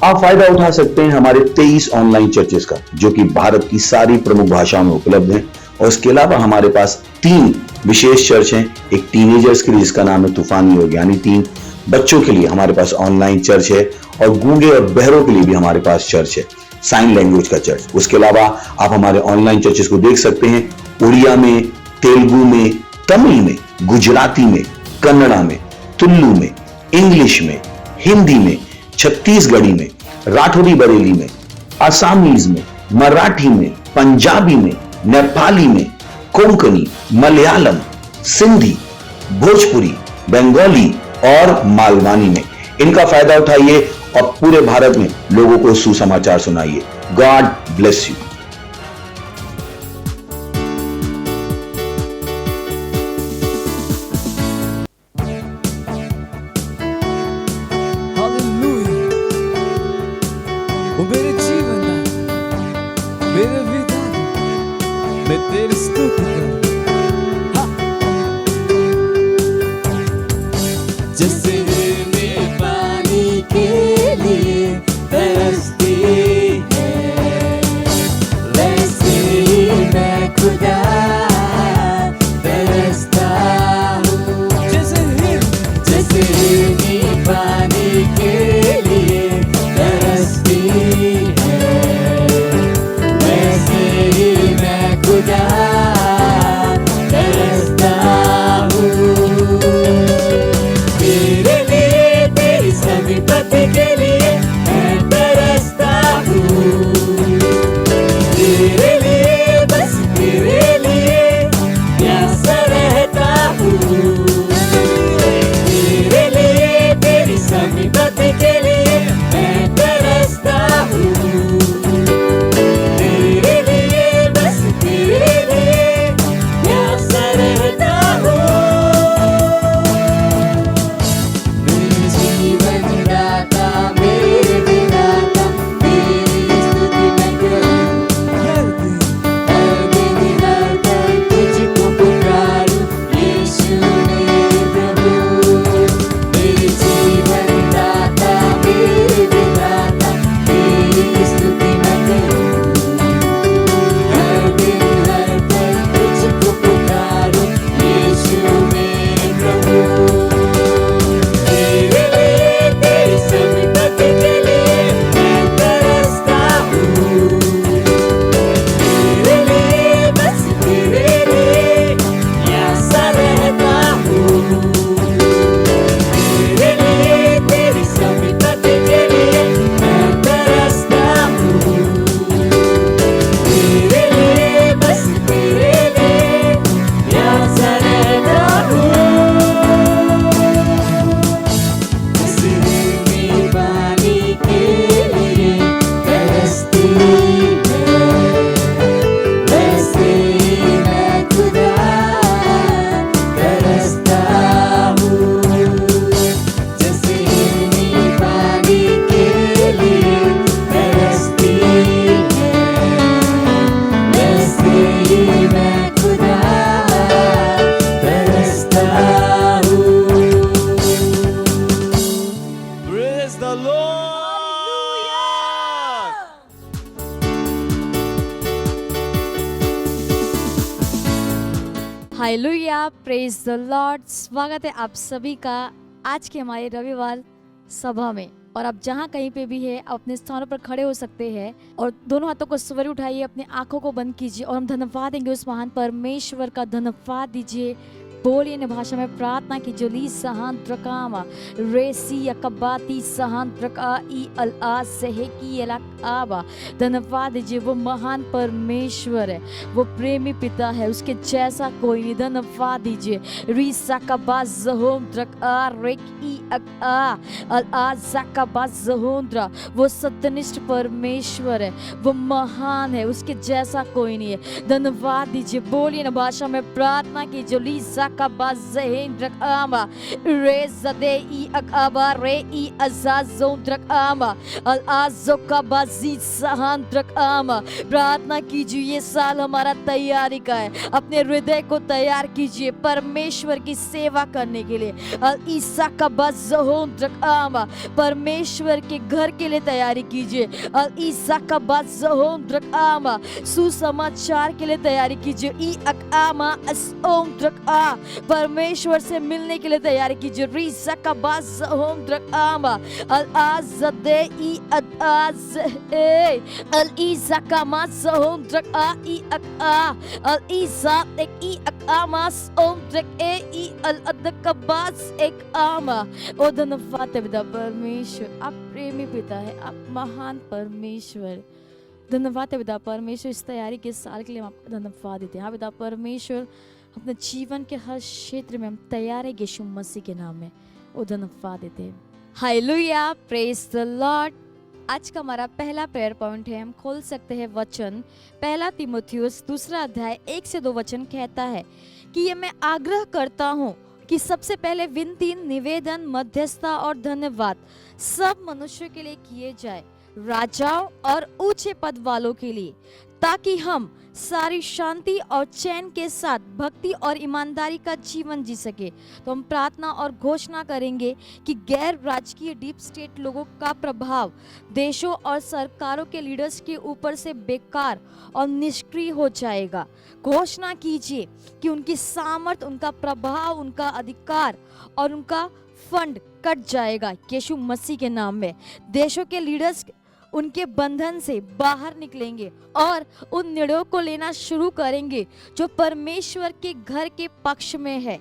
आप फायदा उठा सकते हैं हमारे 23 ऑनलाइन चर्चेस का, जो कि भारत की सारी प्रमुख भाषाओं में उपलब्ध हैं। और इसके अलावा हमारे पास 3 विशेष चर्च हैं। एक टीनेजर्स के लिए जिसका नाम है तूफानी योग यानी 3, बच्चों के लिए हमारे पास ऑनलाइन चर्च है, और गूंगे और बहरों के लिए भी हमारे पास चर्च है, साइन लैंग्वेज का चर्च। उसके अलावा आप हमारे ऑनलाइन चर्चेस को देख सकते हैं उड़िया में, तेलुगु में, तमिल में, गुजराती में, कन्नड़ा में, तुलु में, इंग्लिश में, हिंदी में, छत्तीसगढ़ी में, राठौरी बरेली में, असमीज में, मराठी में, पंजाबी में, नेपाली में, कोंकणी, मलयालम, सिंधी, भोजपुरी, बंगाली और मालवानी में। इनका फायदा उठाइए और पूरे भारत में लोगों को सुसमाचार सुनाइए। God bless you. वो मेरे जीवन मेरे विधान मैं तेरी स्तुति करूं। हाँ। जैसे मैं पानी के लिए तरसती है, वैसे ही मैं खुदा तरसता हूँ। जैसे मैं पानी के लिए तरसती है, वैसे ही मैं खुदा तरसता हूँ। तेरे लिए, तेरी समीपति के लिए मैं तरसता हूँ। तेरे लिए, बस तेरे लिए प्यासा रहता हूँ। तेरे लिए, तेरी समीपति के लिए मैं तरसता हूँ। तेरे लिए, बस तेरे लिए प्यासा रहता हूँ। मेरे जीवन दाता, मेरे विधाता, तेरी स्तुति मैं करूं। हर दिन हर पल तुझको पुकारूं, यीशु मेरे प्रभु। मेरे जीवन दाता, मेरे विधाता, तेरी स्तुति मैं करूं। हर दिन हर पल तुझको पुकारूं, यीशु मेरे प्रभु। तेरे लिए, तेरी समीपति के लिए मैं तरसता हूँ। तेरे लिए, बस तेरे लिए प्यासा रहता हूँ। तेरे लिए, तेरी समीपति के लिए मैं तरसता हूँ। तेरे लिए, बस तेरे लिए प्यासा रहता हूँ। जैसे मैं पानी के लिए तरसती है, वैसे ही मैं खुदा तरसता हूँ। जैसे मैं पानी के लिए तरसती है, वैसे ही मैं खुदा तरसता हूँ। Praise the Lord. Hallelujah, praise the Lord. स्वागत है आप सभी का आज के हमारे रविवार सभा में। और आप जहाँ कहीं पे भी है, आप अपने स्थानों पर खड़े हो सकते हैं और दोनों हाथों को स्वर उठाइए, अपने आंखों को बंद कीजिए और हम धन्यवाद देंगे उस महान परमेश्वर का। धन्यवाद दीजिए, बोलिए न भाषा में प्रार्थना की। जोली सहान प्रकामा रेसी अकबाती सहान प्रका ई अला सहेकी अलाबा। धन्यवाद दीजिए, वो महान परमेश्वर है, वो प्रेमी पिता है, उसके जैसा कोई नहीं। धन्यवाद दीजिए। रीसा कबा जहोंद्रका रेक ई अका अला सकबा जहोंद्रा। वो सत्यनिष्ठ परमेश्वर है, वो महान है, उसके जैसा कोई नहीं है। धन्यवाद दीजिए, बोलिए न भाषा में प्रार्थना की। जोली zakaba zehindrak ama re zade I akaba re I azazondrak ama al azokaba sahandrak ama। प्रार्थना कीजिए, ये साल हमारा तैयारी का है। अपने हृदय को तैयार कीजिए परमेश्वर की सेवा करने के लिए। अल ईसा का बज़होंद्रक आमा, परमेश्वर के घर के लिए तैयारी कीजिए। अल ईसा का बज़होंद्रक आमा, सुसमाचार के लिए तैयारी कीजिए। ई अक आमा असओंद्रक आ, परमेश्वर से मिलने के लिए तैयारी कीजिए। रीसा का बज़होंद्रक आमा अल आज़दे ई अद आज़ ए अल ईसा का मज़होंद्रक आ ई अक आ अल ईसा एक ई अक आमास ओंद्रक ए ई अल अदकबास एक आमा। ओ धन्यवाद है पिता परमेश्वर, आप प्रेमी पिता है, आप महान परमेश्वर। धन्यवाद है पिता परमेश्वर, इस तैयारी के साल के लिए हम आपको धन्यवाद देते हैं। हाँ पिता परमेश्वर, अपने जीवन के हर क्षेत्र में हम तैयार है यीशु मसीह के नाम में। ओ धन्यवाद देते हैं। Hallelujah, praise the Lord. आज का हमारा पहला प्रेयर पॉइंट है, हम खोल सकते हैं वचन। पहला तीमुथियुस 2 अध्याय 1 से 2 वचन कहता है कि ये मैं आग्रह करता हूँ कि सबसे पहले विनती, निवेदन, मध्यस्थता और धन्यवाद सब मनुष्यों के लिए किए जाए, राजाओं और ऊंचे पद वालों के लिए, ताकि हम सारी शांति और चैन के साथ भक्ति और ईमानदारी का जीवन जी सके। तो हम प्रार्थना और घोषणा करेंगे कि गैर राजकीय डीप स्टेट लोगों का प्रभाव देशों और सरकारों के लीडर्स के ऊपर से बेकार और निष्क्रिय हो जाएगा। घोषणा कीजिए कि उनकी सामर्थ, उनका प्रभाव, उनका अधिकार और उनका फंड कट जाएगा यीशु मसीह के नाम में। देशों के लीडर्स उनके बंधन से बाहर निकलेंगे और उन निर्णयों को लेना शुरू करेंगे जो परमेश्वर के घर के पक्ष में है।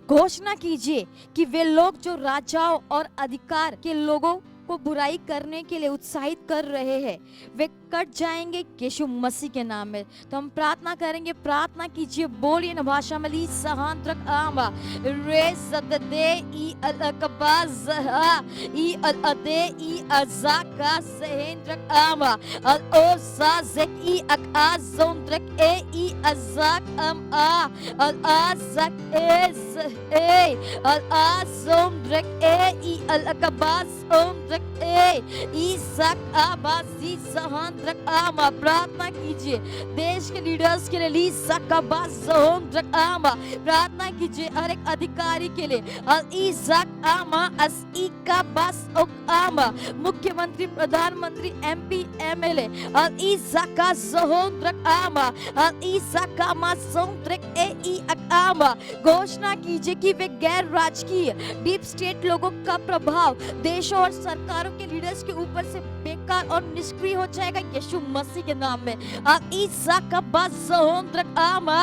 घोषणा कीजिए कि वे लोग जो राजाओं और अधिकार के लोगों को बुराई करने के लिए उत्साहित कर रहे हैं, वे कट जाएंगे यीशु मसीह के नाम में। तो हम प्रार्थना करेंगे, प्रार्थना कीजिए, बोलिए न भाषा में। ली सहांद्रक आमा रे सददे ई अलकबाज़हा ई अलअदे ई अज़ाका सहेंद्रक आमा अल ओ साज़क ई अकाज़ोंद्रक ए ई अज़ाक अम आ अल आज़क ए अल आज़ोंद्रक ए ई अलकबाज़ ओंद्रक ए ईसाक आबासी सहांद्रक आमा। प्रार्थना कीजिए देश के लीडर्स के लिए। लीसाक आबाज़ोंद्रक आमा, प्रार्थना कीजिए हर एक अधिकारी के लिए। अल ईसाक आमा अस इका बास ओक आमा, मुख्यमंत्री, प्रधानमंत्री, एमपी, एमएलए। अल ईसाक आज़ोंद्रक आमा अल ईसाक आमा सोंद्रक ए ई अक आमा। घोषणा कीजिए कि वे गैर राजकीय डीप स्टेट लोगों का प्रभाव देशों और सरकारों के लीडर्स के ऊपर से बेकार और निष्क्रिय हो जाएगा यीशु मसीह के नाम में। ईसा का बज़होंद्रक आमा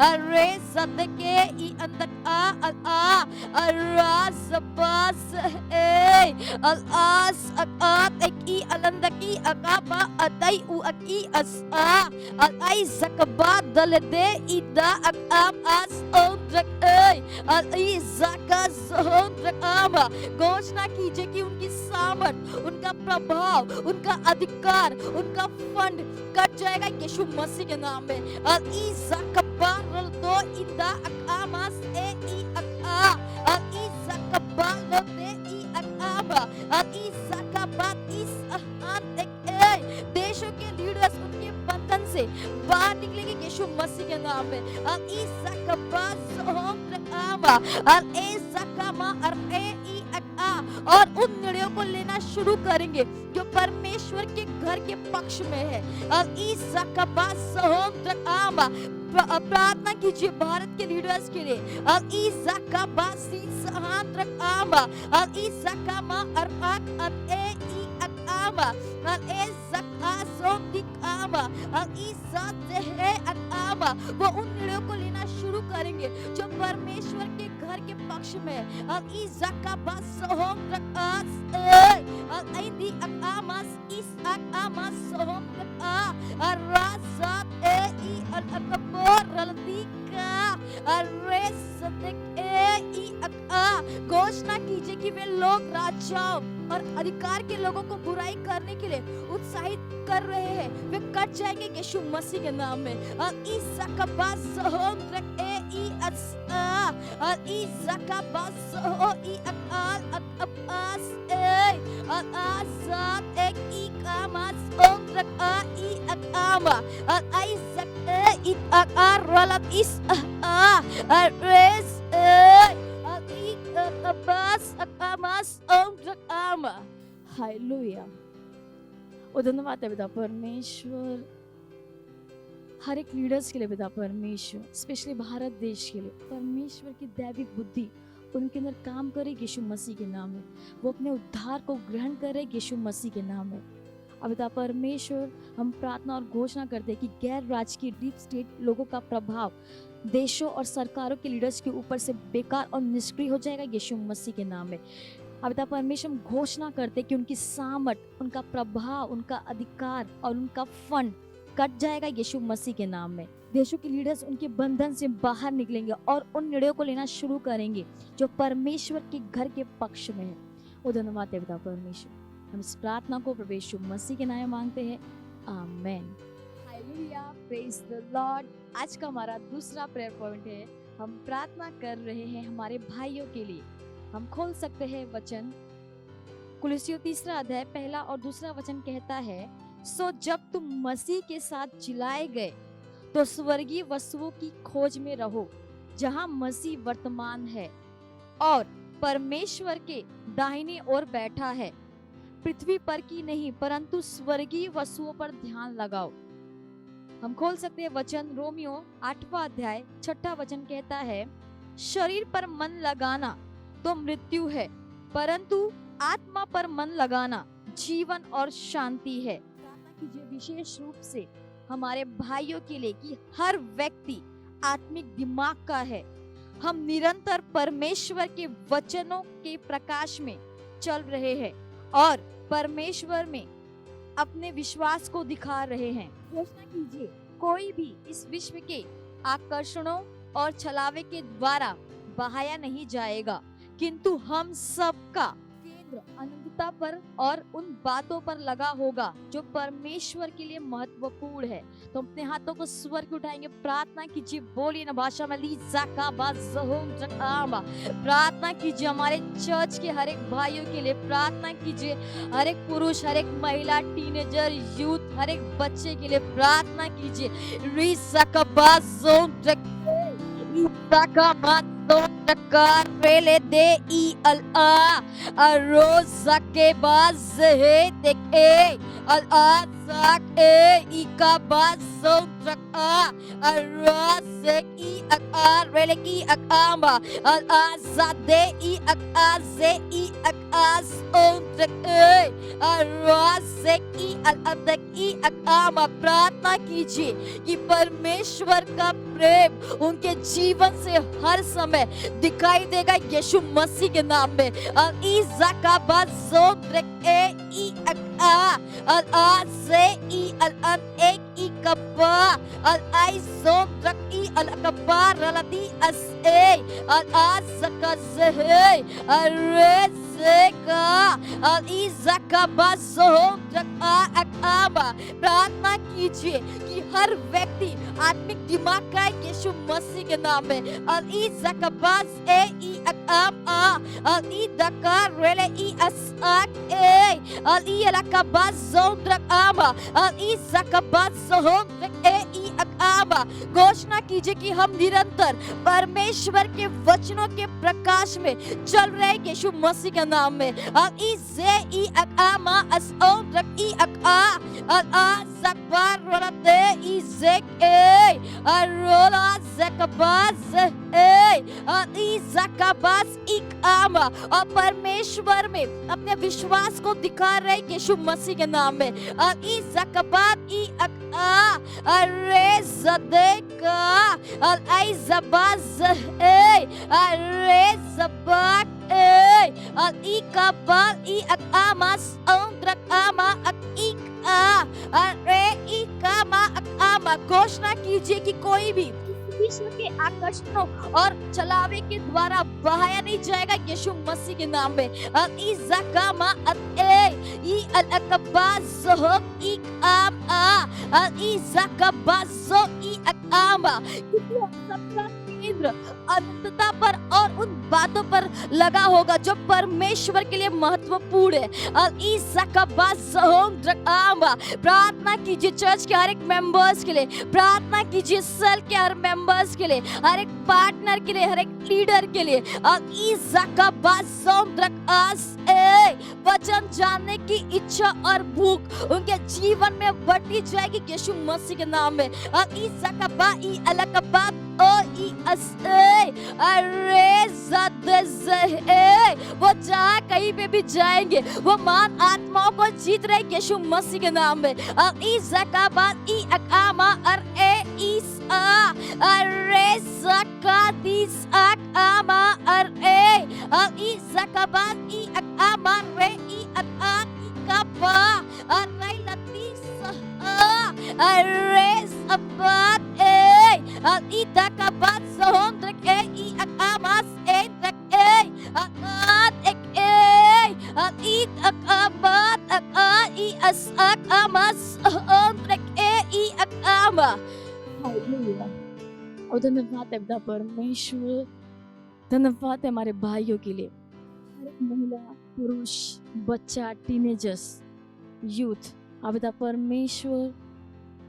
अरे सदके ई अंदक आ राज बस ए अल आस अकात एक ई अलंदकी अकाबा अतई उ अकी अस अल आई सकबा दलदे इदा अकाब अस ओंद्रक ए अल ईसा का ज़होंद्रक आमा। घोषणा कीजिए कि उनकी सामर्थ, उनका प्रभाव, उनका अधिकार, उनका फंड कट जाएगा यीशु मसीह के नाम में। अल ईसा कबारल दो इंदा अकामास ए ई अका अल ईसा कबारल दे ई अकामा अल ईसा कबात इस अहान ए देशों के लीडर्स उनके बंधन से बाहर निकलेंगे यीशु मसीह के नाम में। अल ईसा कबास होंद्रक आमा अल ईसा कमा अर ए ई और उन निर्णयों को लेना शुरू करेंगे जो परमेश्वर के घर के पक्ष में है। और ईसा का बज़होंद्रक आमा, प्रार्थना कीजिए भारत के लीडर्स के लिए। और ईसा का बासी सहांद्रक आमा और ईसा का मा अरआक अर ए ई अक आमा और ईसा का सोंदिक आमा और ईसा जहरे अक आमा। वो उन निर्णयों को लेना शुरू करेंगे जो परमेश्वर के घर के पक्ष में है। और ईसा का बज़होंद्रक आस और ऐदी अक आमास इस अक आमास सोंद्रक आ और राज़ात ए ई अल अकबर रलदीका और रेसदक ए ई अक आ। घोषणा कीजिए कि वे लोग राजाओं और अधिकार के लोगों को बुराई करने के लिए उत्साहित कर रहे हैं, वे कट जाएंगे यीशु मसीह के नाम में। और ईसा का बज़होंद्रक ए ई as al izakabas o I akal akabas al azat ek ikamas ongrak I akama al Isaac it akar ralat is al res al ikabas akamas ongrak ama. Hallelujah. और धन्यवाद है पिता परमेश्वर हर एक लीडर्स के लिए पिता परमेश्वर, स्पेशली भारत देश के लिए परमेश्वर की दैविक बुद्धि उनके अंदर काम करे यीशु मसीह के नाम में, वो अपने उद्धार को ग्रहण करे यीशु मसीह के नाम में। अब पिता परमेश्वर हम प्रार्थना और घोषणा करते हैं कि गैर राजकीय डीप स्टेट लोगों का प्रभाव देशों और सरकारों के लीडर्स के ऊपर से बेकार और निष्क्रिय हो जाएगा यीशु मसीह के नाम में। अब पिता परमेश्वर हम घोषणा करते हैं कि उनकी सामर्थ, उनका प्रभाव, उनका अधिकार और उनका फंड कट जाएगा यीशु मसीह के नाम में। देशों के लीडर्स उनके बंधन से बाहर निकलेंगे और उन निर्णयों को लेना शुरू करेंगे जो परमेश्वर के घर के पक्ष में है। वो धन्यवाद है पिता परमेश्वर। हम इस प्रार्थना को प्रभु यीशु मसीह के नाम में मांगते हैं, amen. Hallelujah, praise the Lord. आज का हमारा दूसरा प्रेयर पॉइंट है, हम प्रार्थना कर रहे हैं हमारे भाइयों के लिए। हम खोल सकते हैं वचन कुलुस्सियों 3 अध्याय 1 और 2 वचन कहता है, सो जब तुम मसीह के साथ जिलाए गए तो स्वर्गीय वस्तुओं की खोज में रहो जहां मसीह वर्तमान है और परमेश्वर के दाहिने ओर बैठा है। पृथ्वी पर की नहीं परंतु स्वर्गीय वस्तुओं पर ध्यान लगाओ। हम खोल सकते हैं वचन रोमियो 8वां अध्याय 6 वचन कहता है, शरीर पर मन लगाना तो मृत्यु है परंतु आत्मा पर मन लगाना जीवन और शांति है। प्रार्थना कीजिए विशेष रूप से हमारे भाइयों के लिए कि हर व्यक्ति आत्मिक दिमाग का है। हम निरंतर परमेश्वर के वचनों के प्रकाश में चल रहे हैं और परमेश्वर में अपने विश्वास को दिखा रहे हैं। घोषणा कीजिए, कोई भी इस विश्व के आकर्षणों और छलावे के द्वारा बहाया नहीं जाएगा, किंतु हम सबका केंद्र अनंतता पर और उन बातों पर लगा होगा जो परमेश्वर के लिए महत्वपूर्ण है। तो अपने हाथों को स्वर के उठाएंगे, प्रार्थना कीजिए, बोलिए ना भाषा में प्रार्थना कीजिए हमारे चर्च के हर एक भाइयों के लिए, प्रार्थना कीजिए हर एक पुरुष, हर एक महिला, टीनेजर, यूथ, हर एक बच्चे के लिए प्रार्थना कीजिए। रेले दे ई अल आ रोज के बाज है देखे अल आ sak e ikabaso traka arasek i akar releki akamba al azade i akaze i akas ontrak arasek i al adak i akama। प्रार्थना कीजिए कि परमेश्वर का प्रेम उनके जीवन से हर समय दिखाई देगा यीशु मसीह के नाम में। प्रार्थना कीजिए कि हर व्यक्ति आत्मिक दिमाग का यीशु मसीह के नाम में। घोषणा कीजिए कि हम निरंतर परमेश्वर के वचनों के प्रकाश में चल रहे यीशु मसीह के नाम में। और परमेश्वर में अपने विश्वास को दिखा रहे यीशु मसीह के नाम में। घोषणा कीजिए कि कोई भी विश्व के आकर्षणों और चलावे के द्वारा बहाया नहीं जाएगा यीशु मसीह के नाम में। केंद्र अनंतता पर और उन बातों पर लगा होगा जो परमेश्वर के लिए महत्वपूर्ण है। प्रार्थना कीजिए चर्च के हर एक मेंबर्स के लिए, प्रार्थना कीजिए सेल के हर मेंबर्स के लिए, हर एक पार्टनर के लिए, हर एक लीडर के लिए। वचन जानने की इच्छा और भूख उनके जीवन में बढ़ती जाएगी यीशु मसीह के नाम में। वो जहाँ कहीं पे भी जाएंगे वो मान आत्माओं को जीत रहे यीशु मसीह के नाम में। और धन्यवाद है पिता परमेश्वर, धन्यवाद है हमारे भाइयों के लिए, हर एक महिला, पुरुष, बच्चा, टीनेजर्स, यूथ। अब पिता परमेश्वर,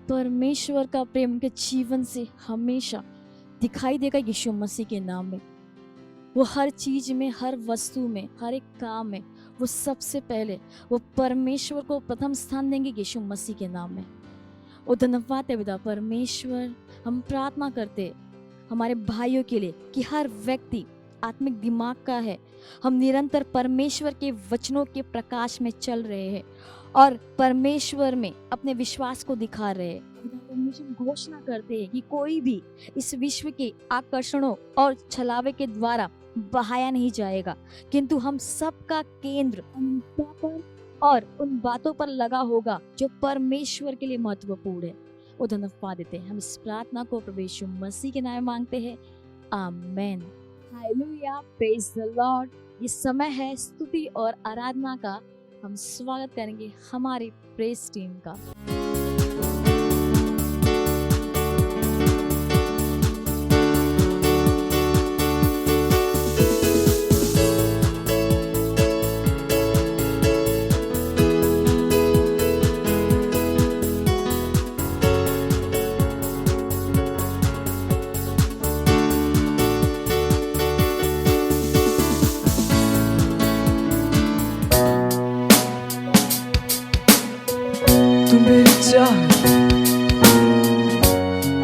परमेश्वर का प्रेम उनके जीवन से हमेशा दिखाई देगा यीशु मसीह के नाम में। वो हर चीज में, हर वस्तु में, हर एक काम में वो सबसे पहले वो परमेश्वर को प्रथम स्थान देंगे यीशु मसीह के नाम में। और धन्यवाद है पिता परमेश्वर, हम प्रार्थना करते हमारे भाइयों के लिए कि हर व्यक्ति आत्मिक दिमाग का है। हम निरंतर परमेश्वर के वचनों के प्रकाश में चल रहे हैं और परमेश्वर में अपने विश्वास को दिखा रहे हैं। परमेश्वर घोषणा करते हैं कि कोई भी इस विश्व के आकर्षणों और छलावे के द्वारा बहाया नहीं जाएगा, किंतु हम सबका केंद्र अनंतता पर और उन बातों पर लगा होगा जो परमेश्वर के लिए महत्वपूर्ण है। वो धन्यवाद देते हैं। हम इस प्रार्थना को प्रभु यीशु मसीह के नाम में मांगते हैं, amen. Hallelujah, praise the Lord. ये समय है स्तुति और आराधना का। हम स्वागत करेंगे हमारी प्रेज टीम का।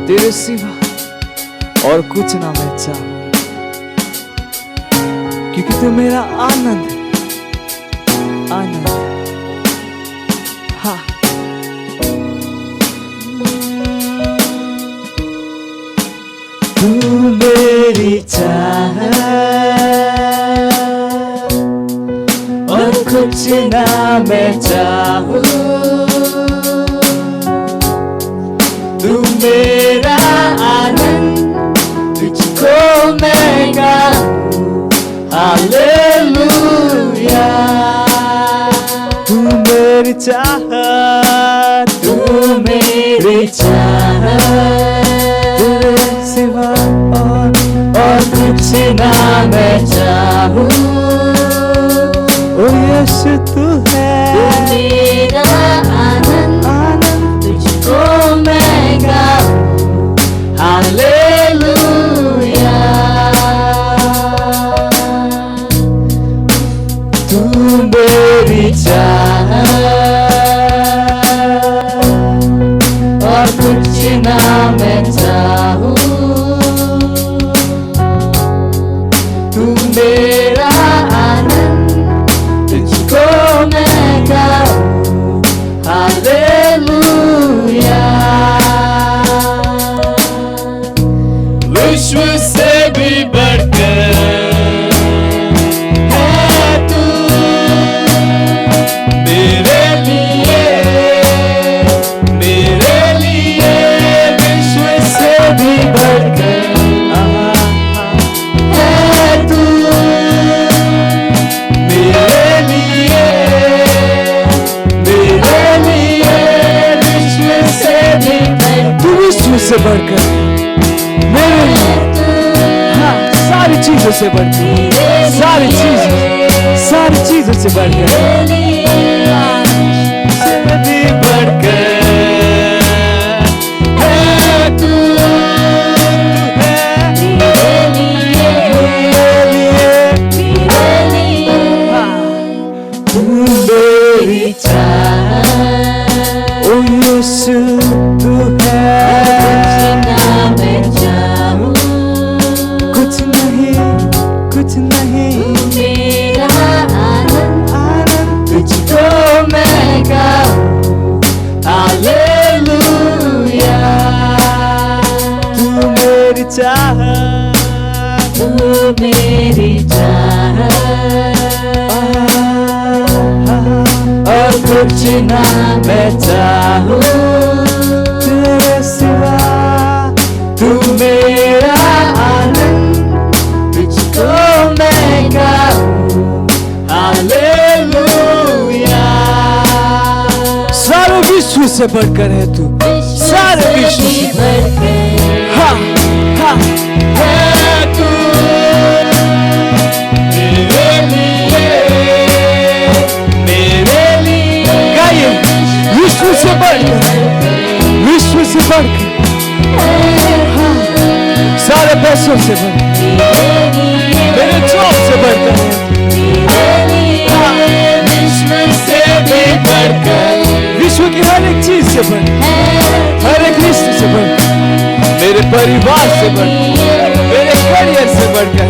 तेरे सिवा और कुछ ना मैं चाहूं, क्योंकि तू मेरा आनंद है, आनंद है। हाँ, तू मेरी चाह और कुछ ना मैं चाहूं, तू मेरा आनंद, तुझको मैं गाऊं, हालेलुया। तू मेरी चाहत, तू मेरी चाहत, तेरे सिवा और कुछ ना मैं चाहूं। ओ यीशु तू है मेरा आनंद, आनंद तुझको मैं गाऊं, हालेलुया। तू मेरी चाहत और कुछ ना मैं चाहूं, तू मेरा आनंद, तुझको मैं गाऊं, हालेलुया। विश्व से भी बढ़कर है तू मेरे लिए, मेरे लिए। विश्व से भी बढ़कर है तू मेरे लिए, मेरे लिए। विश्व से भी बढ़कर, तू विश्व से बढ़कर मेरे लिए, चीजों से बढ़कर, सारी चीजों से बढ़कर, से भी बढ़कर है तू है तू मेरी चाह, ओ यीशु तू है, कुछ नहीं मेरा आनंद तुझको मैं गाऊं, हालेलुया। तू मेरी चाह, तू मेरी चाह, और कुछ ना मैं चाहूं तेरे सिवा, तू मेरा आनंद तुझको मैं गाऊं, हालेलुया। सारे विश्व से बढ़कर है तू, सारे विश्व से बढ़कर हाँ हाँ है तू मेरे लिए गाइए, विश्व से बढ़कर, विश्व से बढ़कर, हाँ, सारे पैसों से बढ़कर, मेरे जॉब से बढ़कर, हाँ, विश्व की हर एक चीज से बढ़कर, हर एक रिश्ते से बढ़कर, मेरे परिवार से बढ़कर, मेरे करियर से बढ़कर,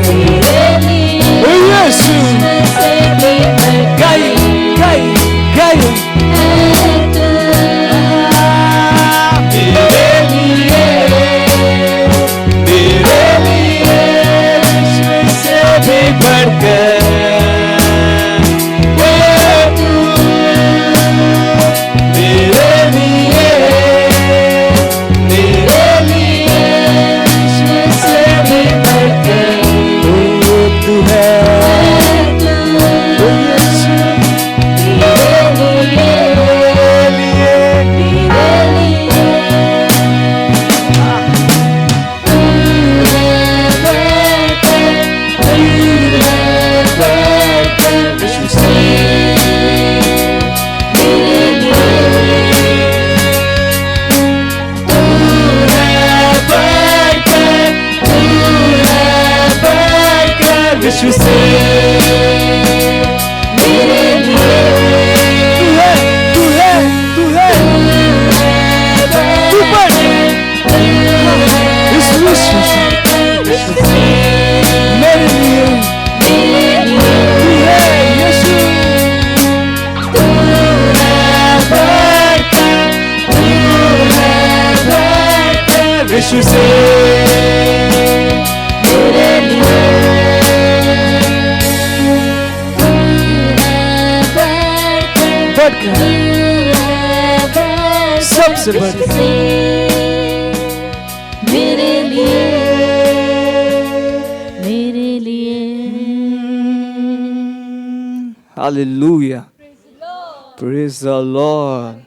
ओ यीशु गाइए गाइए गाइए, विश्व से मेरे लिए तू है तू है तू बढ़ इस विश्व से मेरे लिए तू है यीशु, तू है विश्व से मेरे लिए बढ़कर, सबसे बढ़कर मेरे लिए मेरे लिए। Hallelujah. Praise the Lord.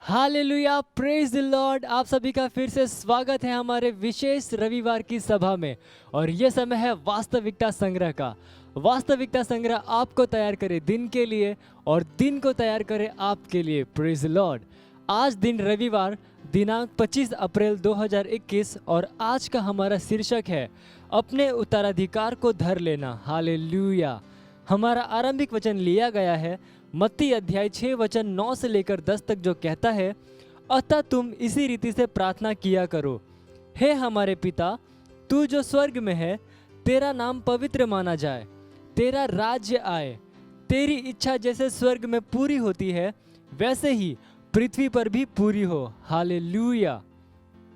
Hallelujah, praise the Lord. आप सभी का फिर से स्वागत है हमारे विशेष रविवार की सभा में। और ये समय है वास्तविकता संग्रह का। वास्तविकता संग्रह आपको तैयार करे दिन के लिए और दिन को तैयार करे आपके लिए। Praise the Lord. आज दिन रविवार दिनांक 25 अप्रैल 2021 और आज का हमारा शीर्षक है अपने उत्तराधिकार को धर लेना। हालेलुया। हमारा आरंभिक वचन लिया गया है मत्ती अध्याय 6 वचन 9 से लेकर 10 तक, जो कहता है, अतः तुम इसी रीति से प्रार्थना किया करो, हे हमारे पिता, तू जो स्वर्ग में है, तेरा नाम पवित्र माना जाए, तेरा राज्य आए, तेरी इच्छा जैसे स्वर्ग में पूरी होती है वैसे ही पृथ्वी पर भी पूरी हो। हालेलुया।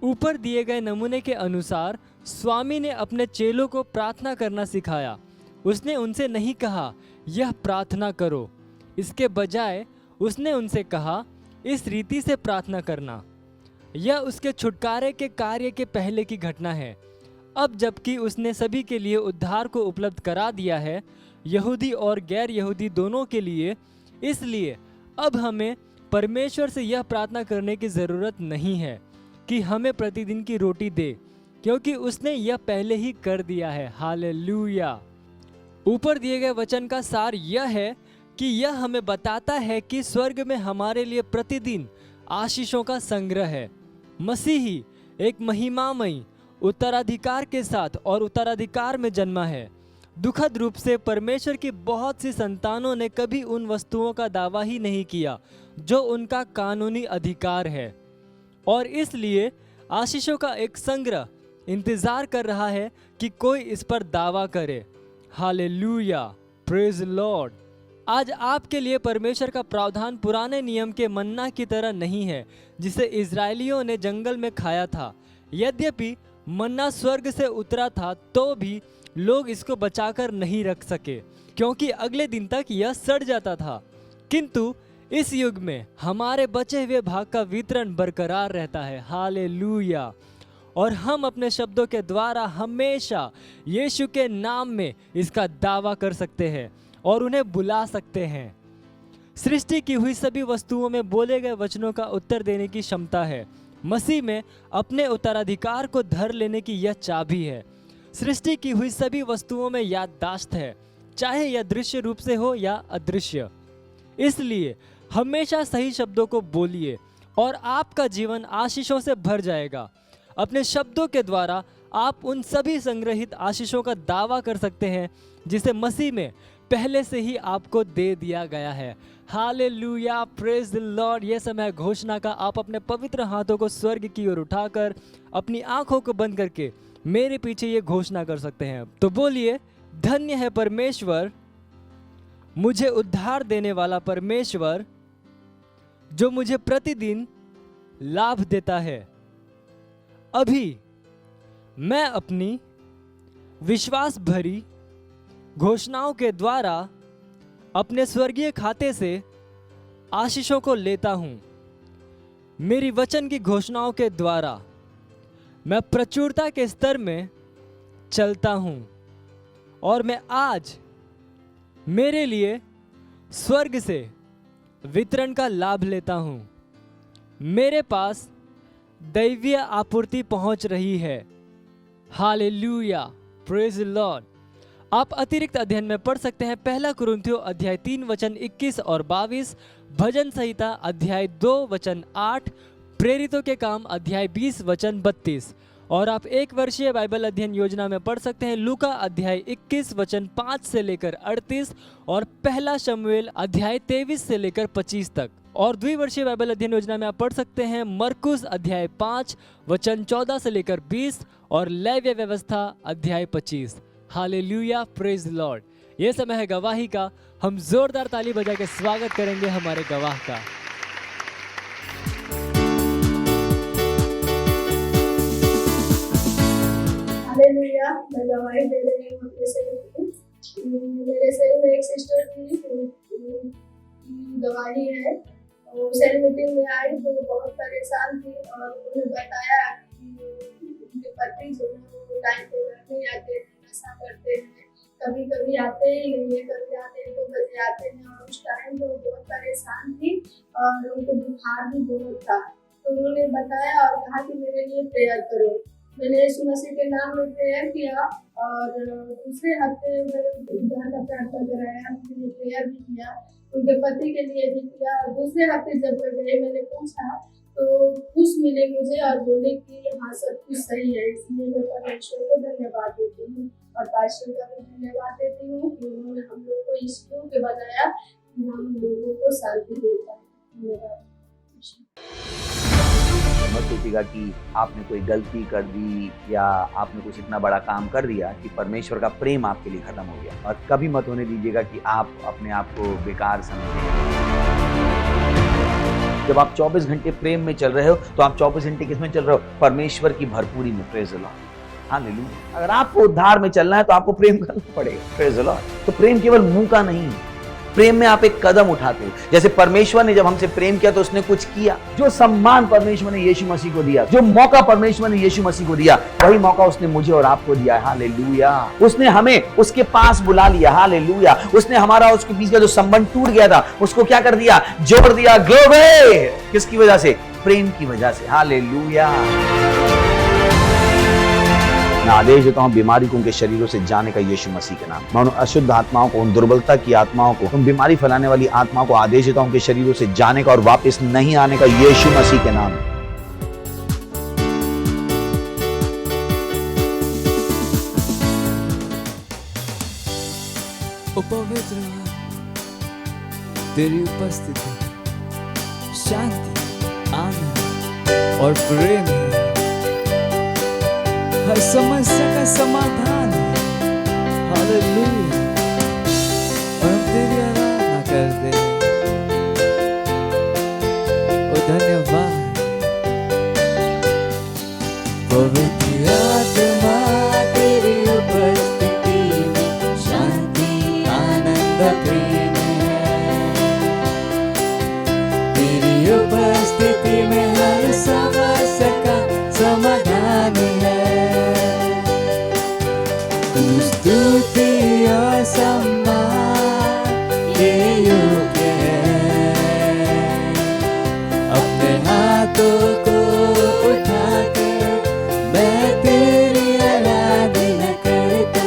ऊपर दिए गए नमूने के अनुसार स्वामी ने अपने चेलों को प्रार्थना करना सिखाया। उसने उनसे नहीं कहा यह प्रार्थना करो, इसके बजाय उसने उनसे कहा इस रीति से प्रार्थना करना। यह उसके छुटकारे के कार्य के पहले की घटना है। अब जबकि उसने सभी के लिए उद्धार को उपलब्ध करा दिया है, यहूदी और गैर यहूदी दोनों के लिए, इसलिए अब हमें परमेश्वर से यह प्रार्थना करने की ज़रूरत नहीं है कि हमें प्रतिदिन की रोटी दे, क्योंकि उसने यह पहले ही कर दिया है। हालेलुया। ऊपर दिए गए वचन का सार यह है कि यह हमें बताता है कि स्वर्ग में हमारे लिए प्रतिदिन आशीषों का संग्रह है। मसीही एक महिमामयी उत्तराधिकार के साथ और उत्तराधिकार में जन्मा है। दुखद रूप से परमेश्वर की बहुत सी संतानों ने कभी उन वस्तुओं का दावा ही नहीं किया जो उनका कानूनी अधिकार है, और इसलिए आशीषों का एक संग्रह इंतजार कर रहा है कि कोई इस पर दावा करे। Hallelujah, praise Lord. आज आपके लिए परमेश्वर का प्रावधान पुराने नियम के मन्ना की तरह नहीं है जिसे इजरायलियों ने जंगल में खाया था। यद्यपि मन्ना स्वर्ग से उतरा था तो भी लोग इसको बचाकर नहीं रख सके, क्योंकि अगले दिन तक यह सड़ जाता था। किंतु इस युग में हमारे बचे हुए भाग का वितरण बरकरार रहता है। हालेलुया। और हम अपने शब्दों के द्वारा हमेशा यीशु के नाम में इसका दावा कर सकते हैं और उन्हें बुला सकते हैं। सृष्टि की हुई सभी वस्तुओं में बोले गए वचनों का उत्तर देने की क्षमता है। मसीह में अपने उत्तराधिकार को धर लेने की यह चाबी है। सृष्टि की हुई सभी वस्तुओं में याददाश्त है, चाहे यह दृश्य रूप से हो या अदृश्य। इसलिए हमेशा सही शब्दों को बोलिए और आपका जीवन आशीषों से भर जाएगा। अपने शब्दों के द्वारा आप उन सभी संग्रहित आशीषों का दावा कर सकते हैं जिसे मसीह में पहले से ही आपको दे दिया गया है। Hallelujah, praise the Lord. यह समय घोषणा का। आप अपने पवित्र हाथों को स्वर्ग की ओर उठाकर अपनी आंखों को बंद करके मेरे पीछे ये घोषणा कर सकते हैं। तो बोलिए, धन्य है परमेश्वर, मुझे उद्धार देने वाला परमेश्वर, जो मुझे प्रतिदिन लाभ देता है। अभी मैं अपनी विश्वास भरी घोषणाओं के द्वारा अपने स्वर्गीय खाते से आशीषों को लेता हूं। मेरी वचन की घोषणाओं के द्वारा मैं प्रचुरता के स्तर में चलता हूं और मैं आज मेरे लिए स्वर्ग से वितरण का लाभ लेता हूं। मेरे पास दैवीय आपूर्ति पहुंच रही है। Hallelujah, praise the Lord. आप अतिरिक्त अध्ययन में पढ़ सकते हैं 1 कुरिन्थियों अध्याय 3 वचन 21 और 22, भजन संहिता अध्याय 2 वचन 8, प्रेरितों के काम अध्याय 20 वचन 32। और आप एक वर्षीय बाइबल अध्ययन योजना में पढ़ सकते हैं लूका अध्याय 21 वचन 5 से लेकर 38 और 1 शमूएल अध्याय 23 से लेकर 25 तक। और द्विवर्षीय बाइबल अध्ययन योजना में आप पढ़ सकते हैं मरकुस अध्याय 5 वचन 14 से लेकर 20 और लेव्य व्यवस्था अध्याय 25। Hallelujah, praise the Lord. यह समय है गवाही का। हम जोरदार ताली बजा के स्वागत करेंगे हमारे गवाह का। हालेलुया, मैं गवाही दे रही हूँ अपने सेल की। मेरे सेल में एक सिस्टर थी, गवाही है। वो सेल मीटिंग में आई तो बहुत परेशान थी और उन्हें बताया कि उनके पति जो है वो टाइम पे घर नहीं आते हैं, नशा करते हैं, कभी कभी आते ही नहीं है, कभी आते हैं 2 बजे आते हैं। और उस टाइम वो बहुत परेशान थी और उनको बुखार भी बहुत था। तो उन्होंने बताया और कहा कि मेरे लिए प्रेयर करो। मैंने यीशु मसीह के नाम में प्रेयर किया और दूसरे हफ्ते उद्धार का प्रार्थना कराया, उनके लिए प्रेयर भी किया, उनके पति के लिए भी किया। और दूसरे हफ्ते जब मैं गई, मैंने पूछा तो खुश मिले मुझे और बोले कि हाँ सब कुछ सही है। इसलिए मैं परमेश्वर को धन्यवाद देती हूँ और पास्टर का भी धन्यवाद देती हूँ कि उन्होंने हम लोग को इस के बनाया कि हम लोगों को शांति देता है। धन्यवाद। मत सोचिएगा कि आपने कोई गलती कर दी या आपने कुछ इतना बड़ा काम कर दिया कि परमेश्वर का प्रेम आपके लिए खत्म हो गया। और कभी मत होने दीजिएगा कि आप अपने आप को बेकार समझें। जब आप 24 घंटे प्रेम में चल रहे हो तो आप 24 घंटे किसमें चल रहे हो? परमेश्वर की भरपूरी में। Praise the Lord, hallelujah. अगर आपको उद्धार में चलना है तो आपको प्रेम करना पड़ेगा। Praise the Lord. तो प्रेम केवल मुंह का नहीं है, प्रेम में आप एक कदम उठाते हो। जैसे परमेश्वर ने जब हमसे प्रेम किया तो उसने कुछ किया। जो सम्मान परमेश्वर ने यीशु मसीह को दिया, जो मौका परमेश्वर ने यीशु मसीह को दिया, वही मौका उसने मुझे और आपको दिया है। हालेलुया। उसने हमें उसके पास बुला लिया। हालेलुया। उसने हमारा उसके बीच का जो संबंध टूट गया था उसको क्या कर दिया? जोड़ दिया। ग्लोरी। किसकी वजह से? प्रेम की वजह से। हालेलुया। मैं आदेश देता हूं बीमारी को उनके शरीरों से जाने का यीशु मसीह के नाम। मैं उन अशुद्ध आत्माओं को, उन दुर्बलता की आत्माओं को, उन बीमारी फैलाने वाली आत्माओं को आदेश देता हूं उनके शरीरों से जाने का और वापस नहीं आने का यीशु मसीह के नाम। ओ पवित्र तेरी उपस्थिति शांति, आनंद और प्रेम है। हर समस्या का समाधान है। हालेलुया। और हम तेरी आराधना करते हैं। ओ धन्यवाद। पवित्र आत्मा तेरी उपस्थिति में शांति, आनंद, प्रेम है। तेरी उपस्थिति में हर समस्या का समाधान है। स्तुति और सम्मान ये योग्य है। अपने हाथों को उठाकर मैं तेरी आराधना करता।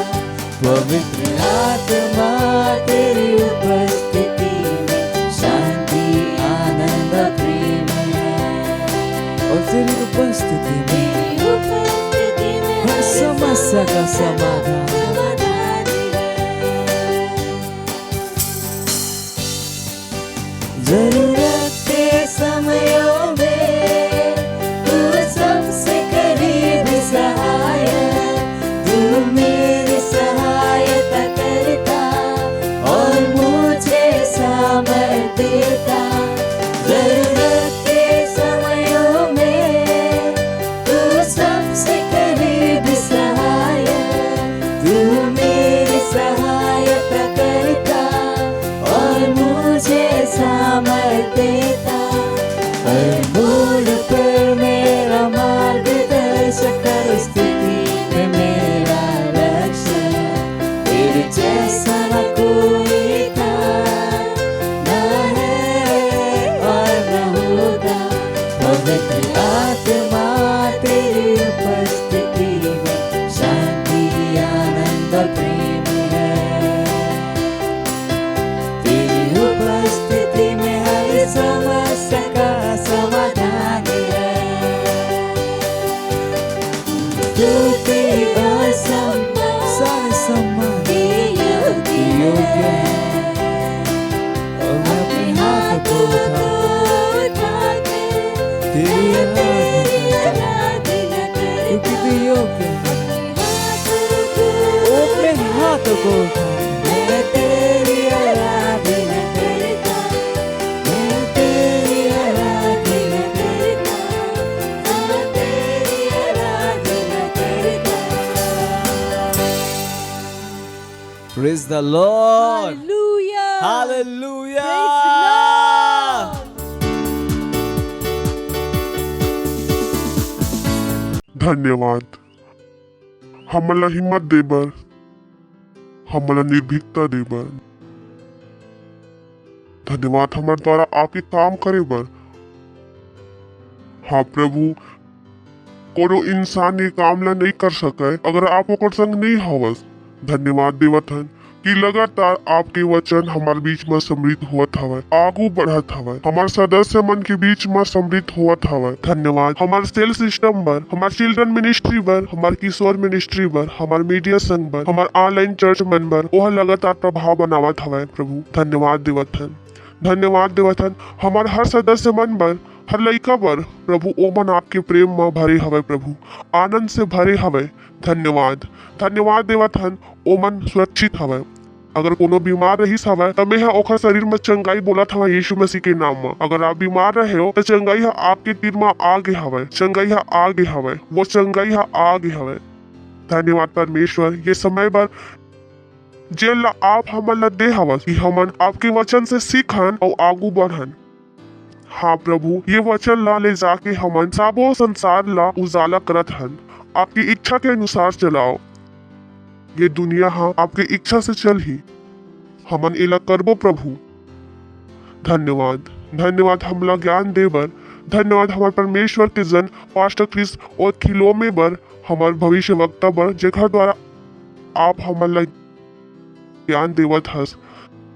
पवित्र आत्मा तेरी उपस्थिति में शांति, आनंद, प्रेम है। और तेरी उपस्थिति में हर समस्या का समाधान। जरूरत के समयों में तू सबसे करीब सहायक, तू मेरी सहायता करता और मुझे सामर्थ देता। जरूरत के समयों में तू सबसे करीब सहायक, तू मेरी सहायता करता और मुझे सामर्थ देता। हर मोड़ पर मेरा मार्गदर्शक, हर स्थिति में मेरा लक्ष्य। तेरे जैसा न कोई था, न है और न होगा। पवित्र आत्मा तेरी उपस्थिति में शांति, आनंद, प्रेम है। तेरी उपस्थिति में हर समस्या का समाधान है। स्तुति और सम्मान, सारे सम्मान योग्य है। और मैं अपने हाथ को उठा तेरी आराधना करता हूं, क्योंकि तू योग्य है। ओ अपने हाथ को उठा मैं तेरी आराधना करता, मैं तेरी आराधना करता, मैं तेरी आराधना करता। Praise the Lord. Hallelujah. Hallelujah. Praise the Lord. धन्यवाद हमला हिम्मत देबर, हमला निर्भीकता देबर। धन्यवाद हमारे द्वारा आपके काम करे बर। हाँ प्रभु, कोनो इंसान ये काम ला नहीं कर सके अगर आप ओकर संग नहीं हवस। धन्यवाद देवत हन कि लगातार आपके वचन हमारे बीच में समृद्ध हुआ हवे, आगू बढ़त हवे, हमारे सदस्य मन के बीच में समृद्ध हुआ हवे। धन्यवाद हमारे सेल सिस्टम पर, हमारे चिल्ड्रन मिनिस्ट्री पर, हमारे किशोर मिनिस्ट्री पर, हमारे मीडिया संघ पर, हमारे ऑनलाइन चर्च मन पर वह लगातार प्रभाव बनावत हवे प्रभु। धन्यवाद देवत हन, धन्यवाद देवत हन हमारे हर सदस्य मन पर, हर लड़का पर प्रभु ओ मन आपके प्रेम में भरे हवे प्रभु, आनंद से भरे हवे। धन्यवाद धन्यवाद देवत हन ओ मन सुरक्षित हवे। अगर कोनो बीमार रहीस हवे तो मैं ओखर शरीर में चंगाई बोलत हवे यीशु मसीह के नाम में। अगर आप बीमार रहे हो तो चंगाई आपके तीर में आगे हवे, चंगाई आगे हवे, वो चंगाई आगे हवे। धन्यवाद परमेश्वर ये समय पर जेल आप हमन दे हवा कि हमन आपके वचन से सीखन और आगू बढ़न। हाँ प्रभु ये वचन ला ले जाके हमन साबो संसार ला उजाला करत हन। आपकी इच्छा के अनुसार चलाओ। ये दुनिया हाँ आपकी इच्छा से चल ही हमन इला करबो प्रभु। धन्यवाद धन्यवाद हमला ज्ञान देवर, धन्यवाद हमारे परमेश्वर के जन पास्टर क्रिस और खिलोमे बर हमारे भविष्य वक्ता बर जेखर द्वारा आप हमारे ज्ञान देवत हस,